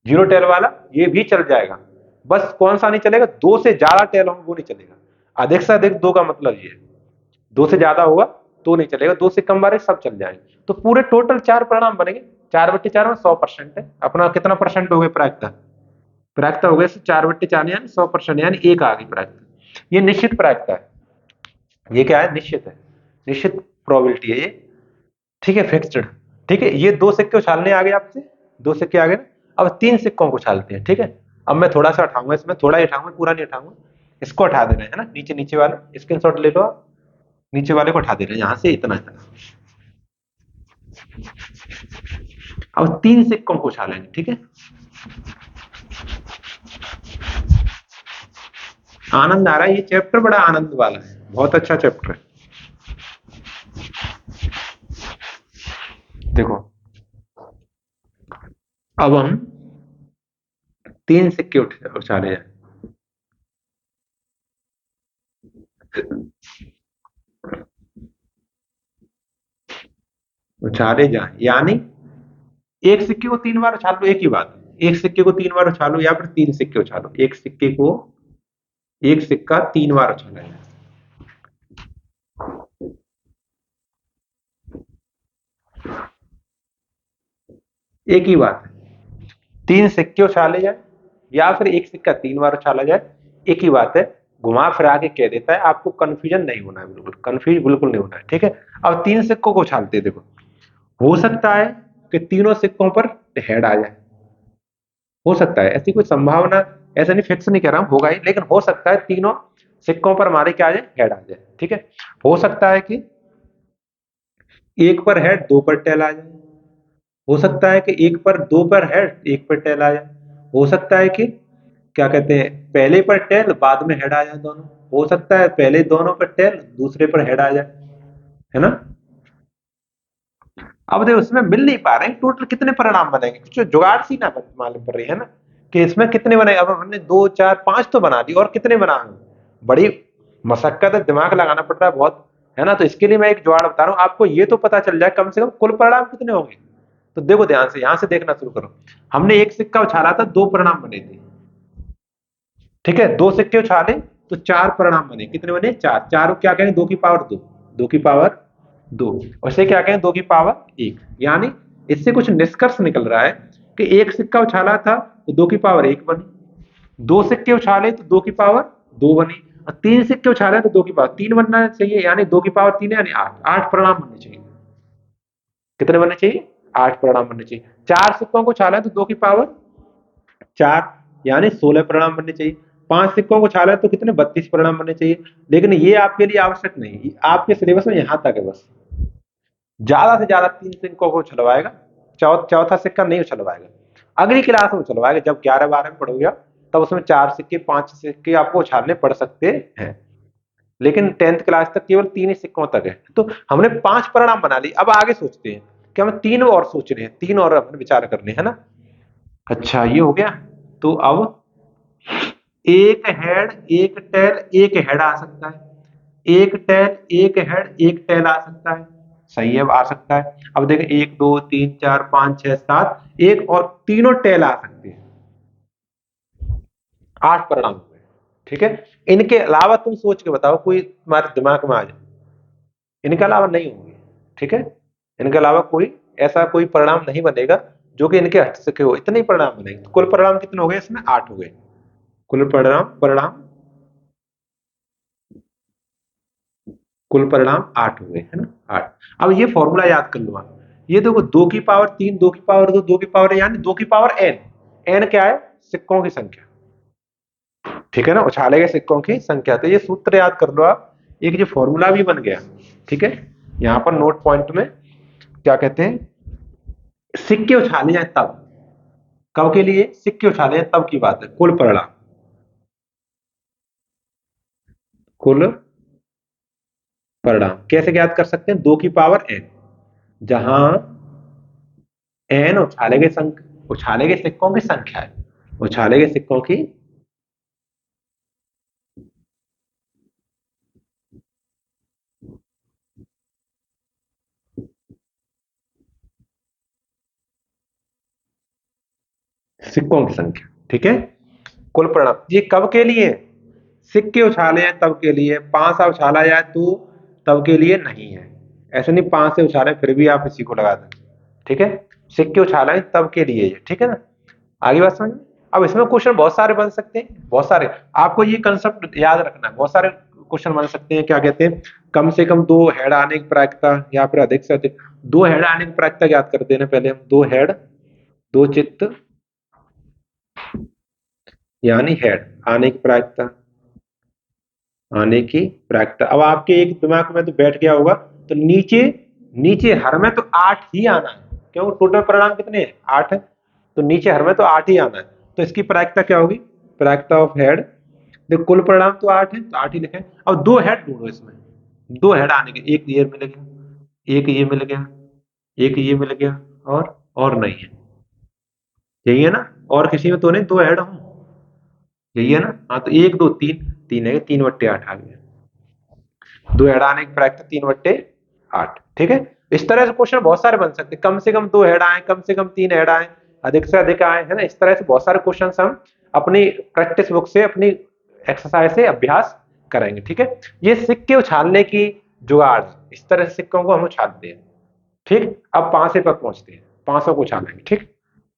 जीरो टेल वाला ये भी चल जाएगा, बस कौन सा नहीं चलेगा, दो से ज्यादा टेल होंगे वो नहीं चलेगा। अधिक से अधिक दो का मतलब ये है, दो से ज्यादा होगा तो नहीं चलेगा, दो से कम बारे सब चल जाएंगे। तो पूरे टोटल चार परिणाम बनेंगे, 4/4 में 100% है अपना, कितना परसेंट हो गया प्रायिकता, प्रायिकता हो गया 4/4 यानी 100%, यानी एक आ गई प्रायिकता। ये निश्चित प्रायिकता है, ये क्या है, निश्चित है, निश्चित प्रोबेबिलिटी है ये, ठीक है, फिक्स्ड। ठीक है, ये दो सिक्के उछालने आ गए आपसे, दो सिक्के आ गए ना। अब तीन सिक्कों को उछालते हैं, ठीक है। अब मैं थोड़ा सा उठाऊंगा, इसमें थोड़ा ही उठाऊंगा, पूरा नहीं उठाऊंगा, इसको उठा देना है ना, नीचे नीचे वाले स्क्रीनशॉट ले लो आप, नीचे वाले को उठा देना है, यहां से इतना इतना। अब तीन सिक्कों को उछालेंगे, ठीक है। आनंद आ रहा है, ये चैप्टर बड़ा आनंद वाला है, बहुत अच्छा चैप्टर है। देखो अब हम तीन सिक्के उछाले हैं, उछाले जाए, यानी एक सिक्के को तीन बार उछाल लो, एक ही बात है, एक सिक्के को तीन बार उछालो या फिर तीन सिक्के उछालो, एक सिक्के को, एक सिक्का तीन बार उछाला जाए, एक ही बात है। तीन सिक्के उछाले जाए या फिर एक सिक्का तीन बार उछाला जाए, एक ही बात है। घुमा फिरा के कह देता है, आपको कंफ्यूजन नहीं होना है, बिल्कुल कंफ्यूज बिल्कुल नहीं होना है, ठीक है। अब तीन सिक्कों को उछालते हैं, देखो हो सकता है कि तीनों सिक्कों पर हेड आ जाए, हो सकता है, ऐसी कोई संभावना, ऐसा नहीं फिक्स नहीं कह रहा हूं होगा ही, लेकिन हो सकता है तीनों सिक्कों पर हमारे क्या आ जाए, हेड आ जाए, ठीक है। हो सकता है कि एक पर हेड दो पर टेल आ जाए, हो सकता है कि एक पर दो पर हेड एक पर टेल आ जाए, हो सकता है कि क्या कहते हैं पहले पर टेल बाद में हेड आ जाए दोनों, हो सकता है पहले दोनों पर टेल दूसरे पर हेड आ जाए, है ना। अब देखो इसमें मिल नहीं पा रहे हैं, टोटल कितने परिणाम बनेंगे, कुछ जुगाड़ सी ना मालूम पड़ रही है ना, कि इसमें कितने बने। अब हमने दो चार पांच तो बना दी, और कितने बनाए, बड़ी मशक्कत है, दिमाग लगाना पड़ रहा है बहुत, है ना। तो इसके लिए मैं एक जुगाड़ बता रहा हूँ आपको, ये तो पता चल जाए कम से कम कुल परिणाम कितने होंगे। तो देखो ध्यान से, यहां से देखना शुरू करो। हमने एक सिक्का उछाला था, दो परिणाम बने थे, ठीक है, दो सिक्के उछाले तो चार परिणाम बने, कितने बने, चार, चार क्या कहें, दो की पावर दो, दो की पावर दो, और इसे क्या कहें, दो की पावर एक। यानी इससे कुछ निष्कर्ष निकल रहा है कि एक सिक्का उछाला था तो दो की पावर एक बनी, दो सिक्के उछाले तो दो की पावर दो बनी, और तीन सिक्के उछाले तो दो की पावर तीन बनना चाहिए, यानी दो की पावर तीन यानी आठ, आठ परिणाम बनने चाहिए। कितने बनने चाहिए, आठ परिणाम बनने चाहिए। चार सिक्कों को उछाला तो दो की पावर चार, यानी 16 परिणाम बनने चाहिए। पांच सिक्कों को उछाला तो कितने, 32 परिणाम बनने चाहिए। लेकिन ये आपके लिए आवश्यक नहीं, आपके सिलेबस में यहां तक है बस, ज्यादा से ज्यादा तीन सिक्कों को उछलवाएगा, चौथा सिक्का नहीं उछलवाएगा। अगली क्लास में उछलवाएगा, जब 11 12 में पढ़ोगे तब उसमें चार सिक्के पांच सिक्के आपको उछालने पड़ सकते हैं, लेकिन 10th क्लास तक केवल तीन ही सिक्कों तक है। तो हमने पांच परिणाम बना ली, अब आगे सोचते हैं कि हमें तीन और सोच रहे हैं, तीन और अपने विचार करने है ना। अच्छा ये हो गया, तो अब एक हेड एक टेल एक हेड आ सकता है, एक टेल एक हेड एक टेल आ सकता है, सही है, आ सकता है। अब देखें एक दो तीन चार पांच छह सात, एक और तीनों टेल आ सकते हैं, आठ परिणाम हुए, ठीक है। इनके अलावा तुम सोच के बताओ कोई तुम्हारे दिमाग में आ जाए, इनके अलावा नहीं होंगे, ठीक है। इनके अलावा कोई ऐसा कोई परिणाम नहीं बनेगा जो कि इनके हट सके हो, इतने ही परिणाम बनेंगे। तो कुल परिणाम कितने हो गए, इसमें आठ हो गए, कुल परिणाम परिणाम कुल परिणाम आठ हो गए, है ना, आठ। अब ये फॉर्मूला याद कर लो आप, ये देखो दो की पावर तीन, दो की पावर दो, दो की पावर यानी दो की पावर एन, एन क्या है, सिक्कों की संख्या, ठीक है ना, उछाले गए सिक्कों की संख्या। तो ये सूत्र याद कर लो आप, एक जो फॉर्मूला भी बन गया, ठीक है। यहाँ पर नोट पॉइंट में क्या कहते हैं, सिक्के उछाले जाए तब, कब के लिए, सिक्के उछाले जाए तब की बात है, कुल परिणाम, कुल परिणाम कैसे ज्ञात कर सकते हैं, दो की पावर एन, जहां एन उछाले गए सिक्कों की संख्या है, उछाले गए सिक्कों की, सिक्कों की संख्या, ठीक है। कुल परिणाम ये कब के लिए? सिक्के उछाले हैं तब के लिए, 5 उछाला जाए तो तब के लिए नहीं है। ऐसे नहीं 5 से उछाले फिर भी आप इसी को लगा दें, ठीक है। सिक्के उछाला है तब के लिए, ठीक है ना। आगे बात समझ में। अब इसमें क्वेश्चन बहुत सारे बन सकते हैं, बहुत सारे। आपको ये कंसेप्ट याद रखना है, बहुत सारे क्वेश्चन बन सकते हैं। क्या कहते हैं, कम से कम 2 हेड आने की प्रायिकता, या फिर अधिक से अधिक 2 हेड आने की प्रायिकता याद कर देना पहले हम। 2 हेड, 2 चित्त, यानी हेड आने की प्रायिकता, आने की प्रायिकता। अब आपके एक दिमाग में तो बैठ गया होगा, तो नीचे नीचे हर में तो 8 ही आना है, क्यों? टोटल परिणाम कितने हैं? 8 है, तो नीचे हर में तो 8 ही आना है। तो इसकी प्रायिकता क्या होगी? प्रायिकता ऑफ हेड, देखो कुल परिणाम तो 8 है, तो 8 ही लिखें। अब 2 हेड ढूंढो इसमें, 2 हेड आने के। एक ये मिल गया, एक ये मिल गया, एक ये मिल गया, और नहीं है। यही है ना? और किसी में तो नहीं 2 हेड हूं, यही है ना? हाँ, तो 1 2 3, 3 है, 3/8 आ गया। 2 हेड आने की प्रायिकता 3/8, ठीक है। इस तरह से क्वेश्चन बहुत सारे बन सकते हैं। कम से कम 2 हेड आए, कम से कम 3 हेड आए, अधिक से अधिक आए, है ना। इस तरह से बहुत सारे क्वेश्चन हम अपनी प्रैक्टिस बुक से, अपनी एक्सरसाइज से अभ्यास करेंगे, ठीक है। ये सिक्के उछालने की जुगाड़ है, इस तरह से सिक्कों को हम उछालते हैं, ठीक। अब 500 पर पहुंचते हैं, 500 को उछालेंगे, ठीक।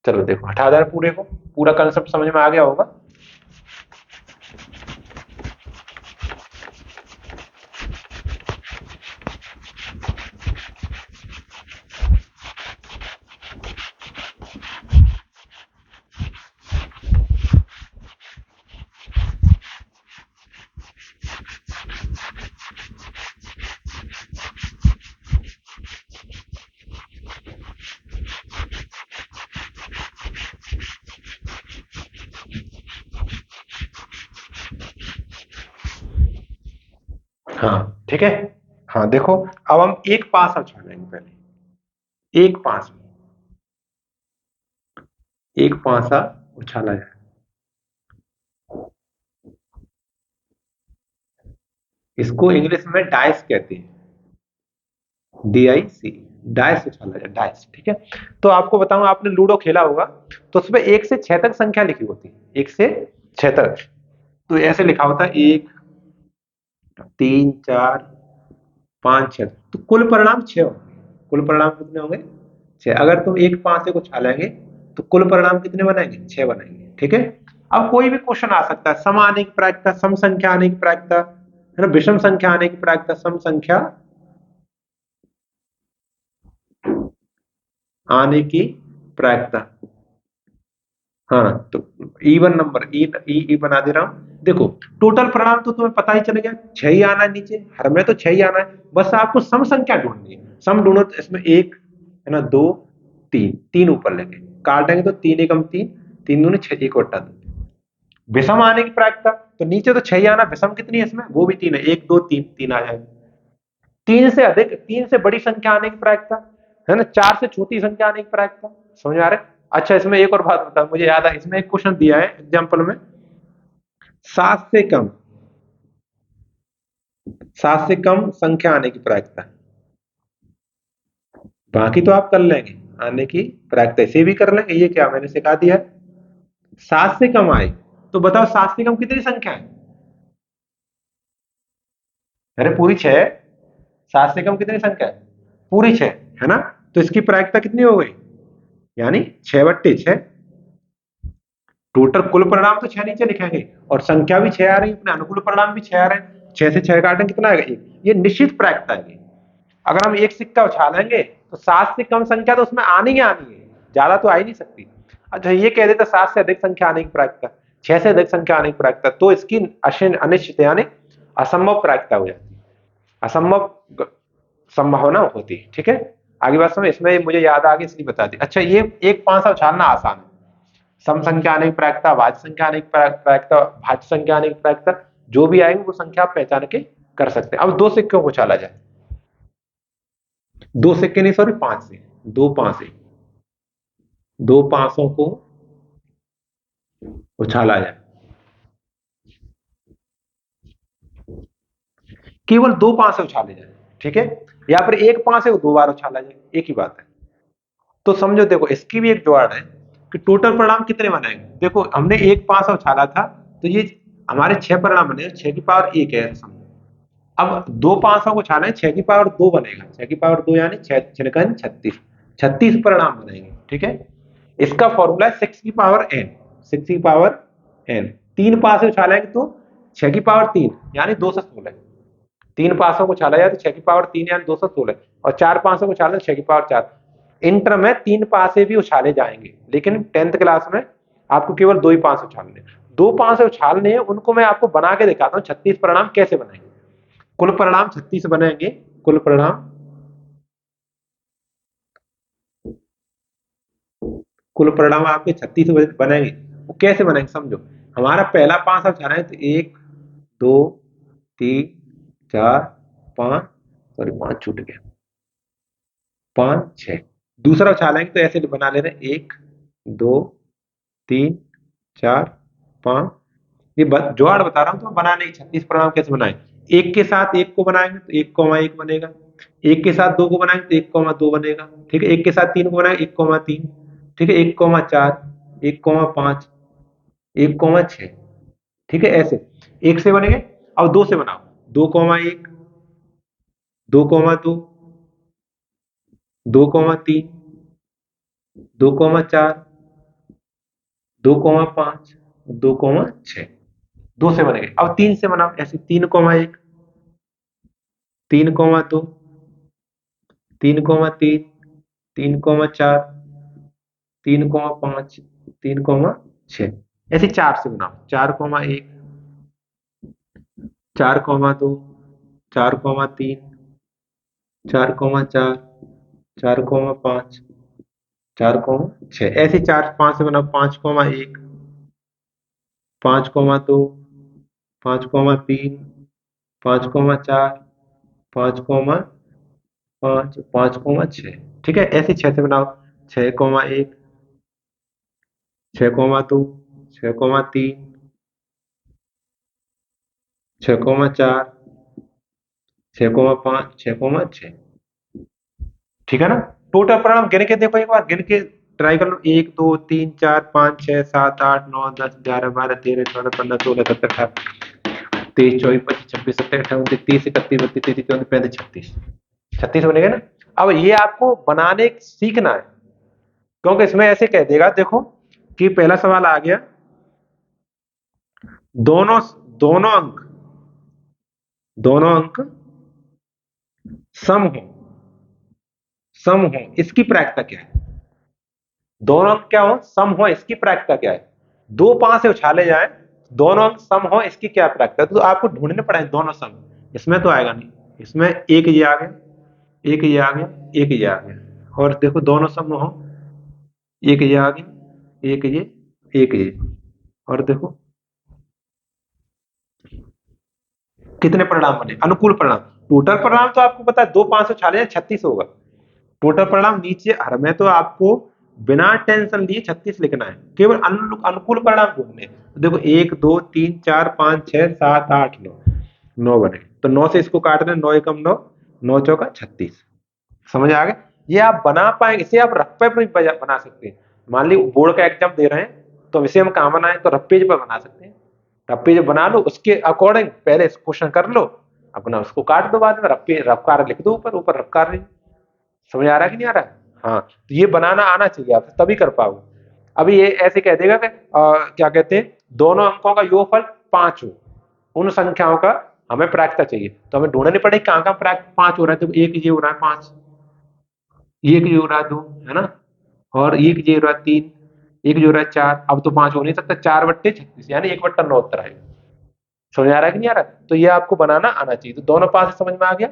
चलो देखो, हटा दें पूरे को, पूरा कंसेप्ट समझ में आ गया होगा। हाँ, ठीक है। हाँ देखो, अब हम एक पास उछालेंगे पहले, एक पास, एक पासा उछाला जाए। इसको इंग्लिश में डाइस कहते हैं, DIC, डाइस उछाला जाए, डाइस, ठीक है। तो आपको बताऊं, आपने लूडो खेला होगा, तो उसमें 1 से 6 तक संख्या लिखी होती है, 1 से 6 तक। तो ऐसे लिखा होता है 1 3 4 5 6, तो कुल परिणाम 6 होंगे। कुल परिणाम कितने होंगे? 6। अगर तुम एक पांसे को छालेंगे तो कुल परिणाम कितने बनाएंगे? 6 बनाएंगे, ठीक है। अब कोई भी क्वेश्चन आ सकता है, सम आने की प्रायिकता, सम संख्या आने की प्रायिकता, है ना, विषम संख्या आने की प्रायिकता, सम संख्या आने की प्रायिकता। हाँ, तो इवन नंबर, ई बना दे रहा हूं। देखो, टोटल परिणाम तो तुम्हें पता ही चल गया, 6 ही आना है नीचे, हर में तो 6 ही आना है। बस आपको सम संख्या ढूंढनी है। सम ढूंढो तो इसमें 1 है ना, 2 3, 3 ऊपर लेंगे, काटेंगे तो 3 एकम 3, 3 दूनी 6, 1 बट्टा 2। विषम आने की प्रायिकता, तो नीचे तो 6 ही आना, विषम कितनी है इसमें? वो भी 3 है, 1 2 3, 3 आ जाएगा। 3 से अधिक, 3 से बड़ी संख्या आने की प्रायिकता, है ना, 4 से छोटी संख्या आने की प्रायिकता। समझ आ रहा है? अच्छा, इसमें एक और बात बता, मुझे याद है, इसमें एक क्वेश्चन दिया है एग्जाम्पल में, 7 से कम, 7 से कम संख्या आने की प्रायिकता। बाकी तो आप कर लेंगे, आने की प्रायिकता इसे भी कर लेंगे, ये क्या मैंने सिखा दिया है। 7 से कम आए, तो बताओ 7 से कम कितनी संख्या है? अरे पूरी 6। 7 से कम कितनी संख्या है? पूरी 6, है ना। तो इसकी प्रायिकता कितनी हो गई? यानी 6/6। टोटल कुल परिणाम तो 6 नीचे लिखेंगे, और संख्या भी 6 आ रही है, अपने अनुकूल परिणाम भी 6 आ रहे हैं। 6 से 6 काटें कितना आएगा? 1। ये निश्चित प्रायिकता है। अगर हम एक सिक्का उछालेंगे तो 7 से कम संख्या तो उसमें आनी ही आनी है, ज्यादा तो आ ही नहीं सकती। अच्छा, ये कह देता 7 से अधिक संख्या आने की प्रायिकता, 6 से अधिक संख्या आने की प्रायिकता, तो इसकी अनिश्चित यानी असंभव प्रायिकता हो जाती है, असंभव संभावना होती है, ठीक है। आगे बात समझ, इसमें मुझे याद आ गई इसलिए बता दी। अच्छा, ये एक पांसा उछालना आसान है। सम संख्या आने की प्रायिकता, भाज्य संख्या आने की प्रायिकता, भाज्य संख्या आने की प्रायिकता, जो भी आएंगे वो संख्या आप पहचान के कर सकते हैं। अब 2 सिक्कों को उछाला जाए, 2 सिक्के नहीं, सॉरी 5 से, 2 पांसे, 2 पांसों को उछाला जाए। केवल 2 पांसे उछाले जाए, ठीक है। या फिर एक पांसे को 2 बार उछाला जाए, एक ही बात है। तो समझो, देखो इसकी भी एक जुगाड़ है। कि टोटल परिणाम कितने बनाएंगे। देखो हमने एक 500 उछाला था, तो ये हमारे 6 परिणाम बने, 6 की पावर 1 है समझो। अब दो 500 को उछाले, 6 की पावर 2 बनेगा, 6 की पावर 2 यानी 36 36 परिणाम बनेंगे। ठीक है, इसका फॉर्मूला है 6 की पावर n, 6 की पावर n। 3 पासे उछालेंगे तो 6 की पावर 3 यानी 216, 3 पासों को उछाला जाए तो 6 की पावर 3 यानी 216, और 4 पासों को उछाले तो 6 की पावर 4। इंटर में 3 पासे भी उछाले जाएंगे, लेकिन 10th क्लास में आपको केवल 2 ही पासे उछालने, 2 पासे उछालने हैं, उनको मैं आपको बना के दिखाता हूँ 36 परिणाम कैसे बनेंगे। कुल परिणाम 36 बनेंगे, कुल परिणाम, कुल परिणाम आपके 36 बनेंगे। वो कैसे बनेंगे समझो। हमारा पहला 5 उछाला है तो 1 2 3 4 5, सॉरी 5 छूट गया, 5 6। दूसरा उछालेंगे तो ऐसे बना ले रहे हैं 1 2 3 4 5। ये जोड़ बता रहा हूं, तो बना नहीं 36 परिणाम कैसे बनाए। एक के साथ एक को बनाएंगे तो 1,1 बनेगा, एक के साथ 2 को बनाएंगे तो 1,2 बनेगा। ठीक है, एक के साथ 3 को बनाएंगे 1,3। ठीक है, 1,4 1,5 1,6। ठीक है, ऐसे एक से बनेंगे। अब दो से बनाओ, 2,1 2,2 2,3 2,4 2,5 2,6। दो से बनेंगे। अब तीन से बनाओ, ऐसे 3,1 3,2 3,3 3,4 3,5 3,6। ऐसे चार से बनाओ, 4,1 4,2 4,3 4,4 4,5 4,6। ऐसे चार 5 से बनाओ, 5,1 5,2 5,3 5,4 5,5 5,6। ठीक है, ऐसे 6 से बनाओ, 6,1 6,2 6,3 6,4 6,5 6,6। ठीक है ना। टोटल परिणाम गिन के देखो, एक बार गिन के ट्राई कर लो। 1 2 3 4 5 6 7 8 9 10 11 12 13 14 15 16 17 18 23 24 25 26 27 28 29 30 31 32 33 34 35 36 36 बनेगा ना। अब ये आपको बनाने सीखना है, क्योंकि इसमें ऐसे कह देगा, देखो कि पहला सवाल आ गया, दोनों दोनों अंक दोनों अंक सम हो, सम हो इसकी प्रायिकता क्या है। दोनों अंक क्या हो, सम हो, इसकी प्रायिकता क्या है। दो 5 से उछाले जाए, दोनों अंक सम हो, इसकी क्या प्रायिकता है। तो आपको ढूंढने पड़ेंगे दोनों सम। इसमें तो आएगा नहीं, इसमें एक ये आ गया, एक ये आ गया, एक ये आ गया, और देखो दोनों सम हो, एक ये आ गया, एक ये, एक ये, और देखो कितने परिणाम बने, अनुकूल परिणाम। टोटल परिणाम तो आपको पता है, दो 5 से उछाले 36 होगा। टोटल परिणाम नीचे हर में तो आपको बिना टेंशन लिए 36 लिखना है, केवल अनुकूल परिणाम ढूंढने हैं। तो देखो 1 2 3 4 5 6 7 8 9, 9 बने, तो 9 से इसको काट दें, 9 एकम 9, 9 चौका 36। समझ आ गया। ये आप बना पाएंगे, इसे आप रफ पेज पर भी बना सकते हैं। मान ली बोर्ड का एग्जाम दे रहे हैं, तो इसे हम कहाँ बनाए, तो रफ पेज पर बना सकते हैं। रफ पेज बना लो, उसके अकॉर्डिंग पहले क्वेश्चन कर लो, अपना उसको काट दो, बाद में रफ कार्य लिख दो, ऊपर ऊपर रफ कार्य। समझ आ रहा है कि नहीं आ रहा है। हाँ, तो ये बनाना आना चाहिए आपसे, तभी कर पाओगे। अभी ये ऐसे कह देगा कि क्या कहते हैं, दोनों अंकों का योगफल 5 हो, उन संख्याओं का हमें प्रायिकता चाहिए। तो हमें ढूंढनी पड़ेगी कहाँ कहाँ प्रायिकता 5 हो रहा है। तो एक ये हो रहा है 5, एक ये हो रहा है 2, है ना, और एक ये हो रहा है 3, एक जो हो रहा है 4। अब तो 5 हो नहीं सकता, 4/36 यानी 1/9 उत्तर आएगा। समझ आ रहा है कि नहीं आ रहा है? तो ये आपको बनाना आना चाहिए। तो दोनों पास समझ में आ गया।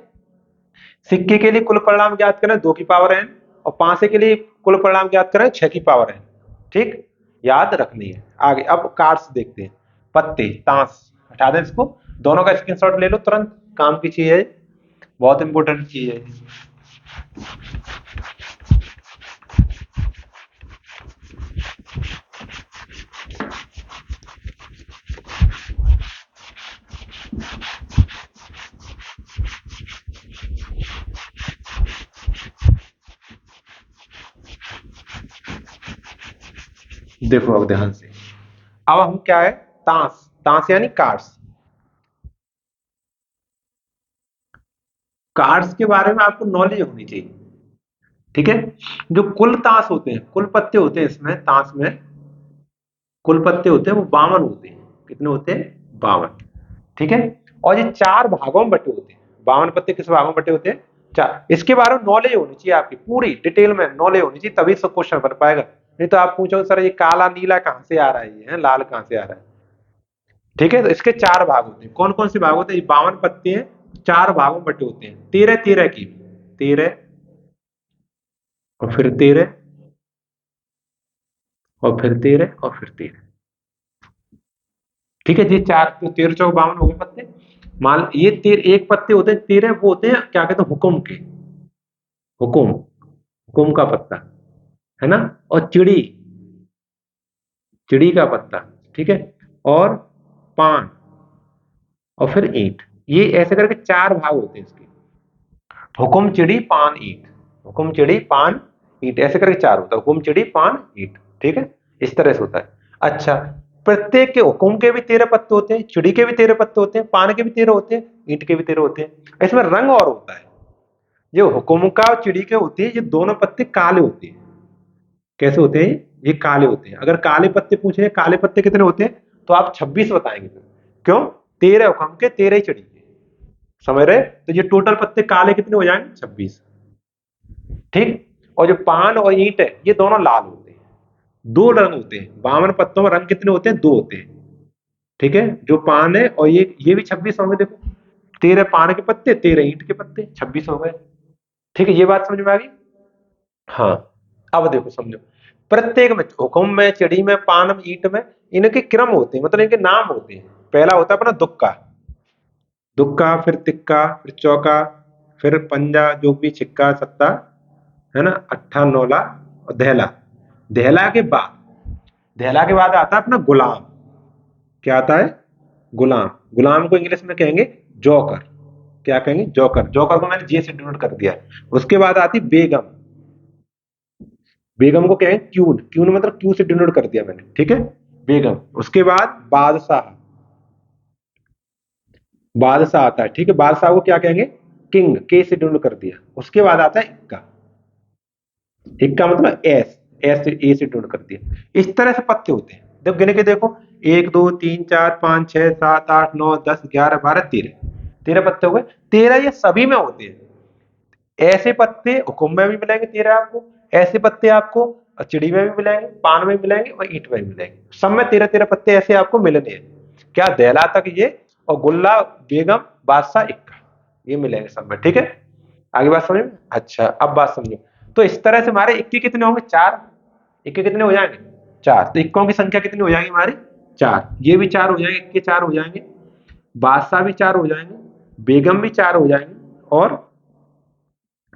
सिक्के के लिए कुल परिणाम ज्ञात करें 2 की पावर n, और पांसे के लिए कुल परिणाम ज्ञात करें 6 की पावर n। ठीक, याद रखनी है। आगे अब कार्ड्स देखते हैं। पत्ते, ताश, हटा दें इसको। दोनों का स्क्रीनशॉट ले लो तुरंत, काम की चीज है, बहुत इंपॉर्टेंट चीज है। देखो अब ध्यान से, अब हम क्या है, ताश, ताश यानी कार्ड्स। कार्ड्स के बारे में आपको नॉलेज होनी चाहिए, ठीक है। जो कुल ताश होते हैं, कुल पत्ते होते हैं इसमें, ताश में कुल पत्ते होते हैं वो 52 होते हैं। कितने होते हैं? 52, ठीक है। और ये 4 भागों में बटे होते हैं। 52 पत्ते किस भागों में बटे होते हैं? 4। इसके बारे में नॉलेज होनी चाहिए आपकी, पूरी डिटेल में नॉलेज होनी चाहिए, तभी सब क्वेश्चन बन पाएगा। नहीं तो आप पूछो सर ये काला नीला कहां से आ रहा है, ये है लाल कहां से आ रहा है, ठीक है। तो इसके 4 भाग होते हैं। कौन कौन से भाग होते हैं? 52 पत्ते हैं, 4 भागों में बटे होते हैं, 13 13 की, 13 और फिर 13 और फिर 13 और फिर 13, ठीक है जी। 4 तो 13 चौक 52 हो गए पत्ते। मान ये एक पत्ते होते हैं 13, वो होते हैं क्या कहते हैं, हुक्म के, हुक्म, हुक्म का पत्ता, है ना। और चिड़ी, चिड़ी का पत्ता, ठीक है। और पान, और फिर ईंट। ये ऐसे करके 4 भाग होते हैं इसके, हुक्म चिड़ी पान ईंट, हुक्म चिड़ी पान ईंट, ऐसे करके 4 होता है, हुक्म चिड़ी पान ईंट, ठीक है। इस तरह से होता है। अच्छा, प्रत्येक के, हुक्म के भी 13 पत्ते होते हैं, चिड़ी के भी 13 पत्ते होते हैं, पान के भी 13 होते हैं, ईंट के भी 13 होते हैं। इसमें रंग और होता है, जो हुक्म का और चिड़ी के होते हैं, ये दोनों पत्ते काले होते हैं। कैसे होते हैं? ये काले होते हैं। अगर काले पत्ते पूछे, काले पत्ते कितने होते हैं, तो आप 26 बताएंगे। क्यों? 13 हुक्म के, 13 ही चिड़ी के, समझ रहे? तो ये टोटल पत्ते काले कितने हो जाएंगे? 26, ठीक। और जो पान और ईंट है, ये दोनों लाल होते हैं। 2 रंग होते हैं 52 पत्तों में, रंग कितने होते हैं? 2 होते हैं, ठीक है। जो पान है, और ये भी 26 होंगे, देखो 13 पान के पत्ते, 13 ईंट के पत्ते, 26 हो गए, ठीक है। ये बात समझ में आ गई? हाँ। अब देखो समझो, प्रत्येक में, हुक्म में, चिड़ी में, पान में, ईंट में, इनके क्रम होते हैं, मतलब इनके नाम होते हैं। पहला होता है अपना दुक्का, दुक्का, फिर तिक्का, फिर चौका, फिर पंजा, जोगी, छिक्का, सत्ता, है ना, अट्ठा, नौला और दहला। दहला के बाद आता है अपना गुलाम। क्या आता है? गुलाम। गुलाम को इंग्लिश में कहेंगे जॉकर। क्या कहेंगे? जॉकर। जॉकर को मैंने जे से डिनोट कर दिया है। उसके बाद आती बेगम। बेगम को कहेंगे क्यून। क्यून मतलब क्यू से डिनोट कर दिया मैंने, ठीक है, बेगम। उसके बाद बादशाह, बादशाह आता है, ठीक है। बादशाह को क्या कहेंगे? किंग, के से डिनोट कर दिया। उसके बाद आता है इक्का। इक्का मतलब एस, एस से ए से डिनोट कर दिया। इस तरह से पत्ते होते हैं। देखो गिने के देखो, 1 2 3 4 5 6 7 8 9 10 11 12 13, 13 पत्ते हो गए। 13 ये सभी में होते हैं। ऐसे पत्ते हुकुम में भी मिलेंगे 13 आपको, ऐसे पत्ते आपको चिड़ी में भी मिलेंगे, पान में भी मिलेंगे और ईंट में भी मिलेंगे। सब में 13 13 पत्ते ऐसे आपको मिलने हैं। क्या? दहला तक ये, और गुल्ला, बेगम, बादशाह, इक्का, ये मिलेंगे सब में, ठीक है। आगे बात समझ में? अच्छा, अब बात समझो। तो इस तरह से हमारे इक्के कितने होंगे? 4। इक्के कितने हो जाएंगे? 4। तो इक्कों की संख्या कितनी हो जाएगी हमारी? 4। ये भी 4 हो जाएंगे, इक्के 4 हो जाएंगे, बादशाह भी 4 हो जाएंगे, बेगम भी 4 हो जाएंगे, और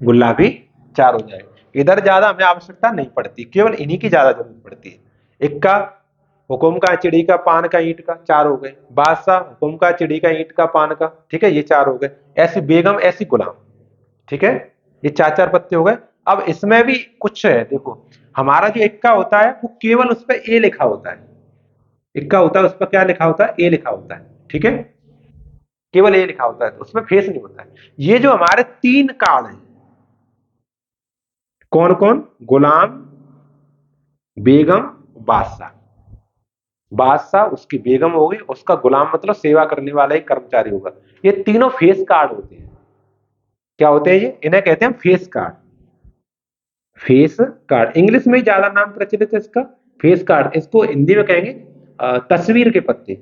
गुल्ला भी 4 हो जाएंगे। इधर ज्यादा हमें आवश्यकता नहीं पड़ती, केवल इन्हीं की ज्यादा जरूरत पड़ती है। इक्का, हुकुम का, चिड़ी का, पान का, ईंट का, 4 हो गए। बादशाह, हुकुम का, चिड़ी का, ईंट का, पान का, ठीक है, ये 4 हो गए। ऐसी बेगम, ऐसी गुलाम, ठीक है। ये 4 4 पत्ते हो गए। अब इसमें भी कुछ है, देखो हमारा जो इक्का होता है वो केवल उस पर ए लिखा होता है। इक्का होता है, उस पर क्या लिखा होता है? ए लिखा होता है, ठीक है। केवल ए लिखा होता है, तो उसमें फेस नहीं होता है। ये जो हमारे 3 कार्ड हैं, कौन कौन? गुलाम, बेगम, बादशाह। बादशाह, उसकी बेगम होगी, उसका गुलाम मतलब सेवा करने वाला एक कर्मचारी होगा। ये तीनों फेस कार्ड होते हैं। क्या होते हैं ये? इन्हें कहते हैं face card. Face card English में ही ज्यादा नाम प्रचलित है इसका, फेस कार्ड। इसको हिंदी में कहेंगे तस्वीर के पत्ते,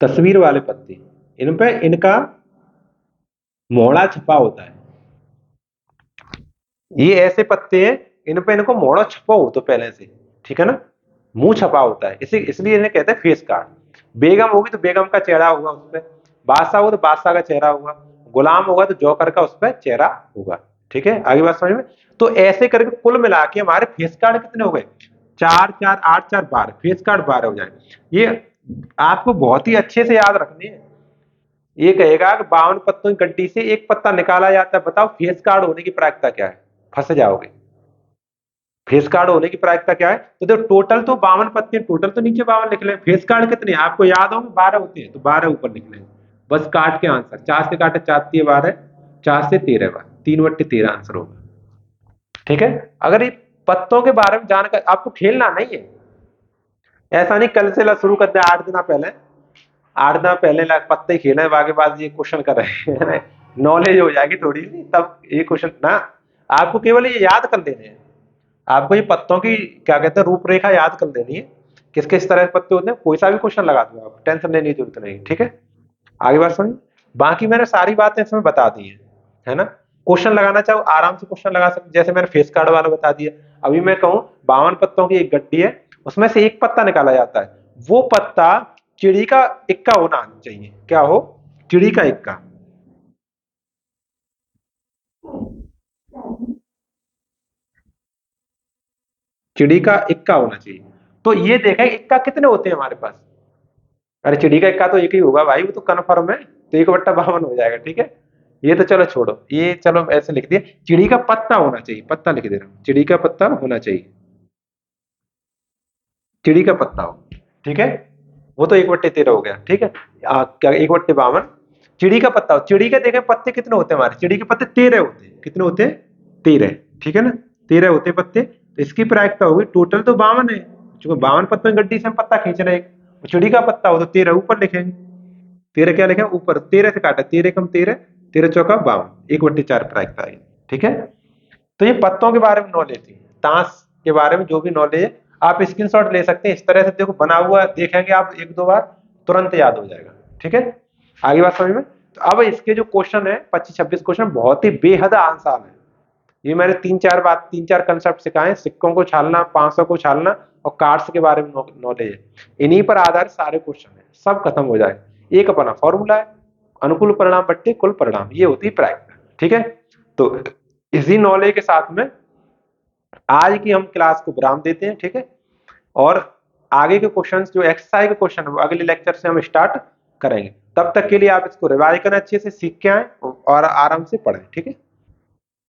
तस्वीर वाले पत्ते। इन पे इनका मोहरा छपा होता है। ये ऐसे पत्ते हैं, इन पे इनको मोहरा छपा हो तो पहले से, ठीक है ना, मुंह छपा होता है, इसलिए इन्हें कहते हैं फेस कार्ड। बेगम होगी तो बेगम का चेहरा होगा उस पर, बादशाह होगा तो बादशाह का चेहरा होगा, गुलाम होगा तो जौकर का उस पर चेहरा होगा, ठीक है। आगे बात समझ में? तो ऐसे करके कुल मिला के हमारे फेस कार्ड कितने हो गए? 4 4 8 4 12, फेस कार्ड 12 हो जाएंगे। ये आपको बहुत ही अच्छे से याद रखने हैं। ये कहेगा कि 52 पत्तों की गड्डी से एक पत्ता निकाला जाता है, बताओ फेस कार्ड होने की प्रायिकता क्या है? फंस जाओगे। फेस कार्ड होने की प्रायिकता क्या है? तो देखो टोटल तो 52 पत्ते हैं, टोटल तो नीचे 52 लिख लें। फेस कार्ड कितने हैं? आपको याद होंगे 12 होते हैं, तो 12 ऊपर लिख लें। बस काट के आंसर 4 से काटे 4 तिये 12, 4 से 13 बार 3/13 आंसर होगा। ठीक है। अगर ये पत्तों के बारे में जानकर आपको खेलना नहीं है, ऐसा नहीं कल से शुरू करते 8 दिन पहले, 8 दिन पहले पत्ते खेले हैं, बाकी बाद ये क्वेश्चन कर रहे हैं नॉलेज हो जाएगी थोड़ी सी, तब ये क्वेश्चन ना, आपको केवल ये याद कर लेने हैं। आपको ये पत्तों की क्या कहते हैं रूपरेखा याद कर लेनी है, किस किस तरह के पत्ते होते हैं। कोई सा भी क्वेश्चन लगा दो, आप टेंशन लेने की जरूरत नहीं। ठीक है, आगे बात समझ। बाकी मैंने सारी बातें इसमें बता दी है ना। क्वेश्चन लगाना चाहो आराम से क्वेश्चन लगा सकते, जैसे मैंने फेस कार्ड वाला बता दिया। अभी मैं कहूं 52 पत्तों की एक गड्डी है, उसमें से एक पत्ता निकाला जाता है, वो पत्ता चिड़ी का इक्का होना चाहिए। क्या हो? चिड़ी का इक्का। चिड़ी का इक्का होना चाहिए। तो ये देखा इक्का कितने होते हैं हमारे पास? अरे चिड़ी का इक्का तो एक ही होगा भाई, वो तो कन्फर्म है, तो 1/52 हो जाएगा। ठीक है, ये तो चलो छोड़ो, ये चलो ऐसे लिख दिए। चिड़ी का पत्ता होना चाहिए, पत्ता लिख दे रहा हूं, चिड़ी का पत्ता होना चाहिए, चिड़ी का पत्ता हो। ठीक है, वो तो 1/13 हो गया। ठीक है, क्या 1/52? चिड़ी का पत्ता हो। चिड़ी के देखे पत्ते कितने होते हैं हमारे? चिड़ी के पत्ते 13 होते हैं। कितने होते हैं? 13। ठीक है ना, 13 होते हैं पत्ते। तो इसकी प्रायिकता होगी, टोटल तो 52 है, चूंकि 52 पत्तों की गड्डी से हम पत्ता खींच रहे हैं, वो चिड़ी का पत्ता हो तो 13 ऊपर लिखेंगे। 13 क्या लिखे ऊपर? 13 से काटा, 13 कम 13, 13 चौका 52, 1/4 प्रायिकता आई। ठीक है, तो ये पत्तों के बारे में नॉलेज थी। ताश के बारे में जो भी नॉलेज है आप स्क्रीनशॉट ले सकते हैं। इस तरह से देखो बना हुआ देखेंगे आप एक दो बार, तुरंत याद हो जाएगा। ठीक है, आगे बात समझ में। तो अब इसके जो क्वेश्चन है 25-26 क्वेश्चन बहुत ही बेहद आसान है। ये मैंने तीन चार कंसेप्ट सिखाए, सिक्कों को छालना, 500 को छालना और कार्ड्स के बारे में नॉलेज है। इन्हीं पर आधारित सारे क्वेश्चन है, सब खत्म हो जाए। एक अपना फॉर्मूला है, अनुकूल परिणाम बट्टे कुल परिणाम, ये होती है प्रायिकता। ठीक है, तो इसी नॉलेज के साथ में आज की हम क्लास को विराम देते हैं। ठीक है, और आगे के क्वेश्चंस जो एक्सरसाइज के क्वेश्चन अगले लेक्चर से हम स्टार्ट करेंगे। तब तक के लिए आप इसको रिवाइज करें, अच्छे से सीख के आए और आराम से पढ़ें। ठीक है।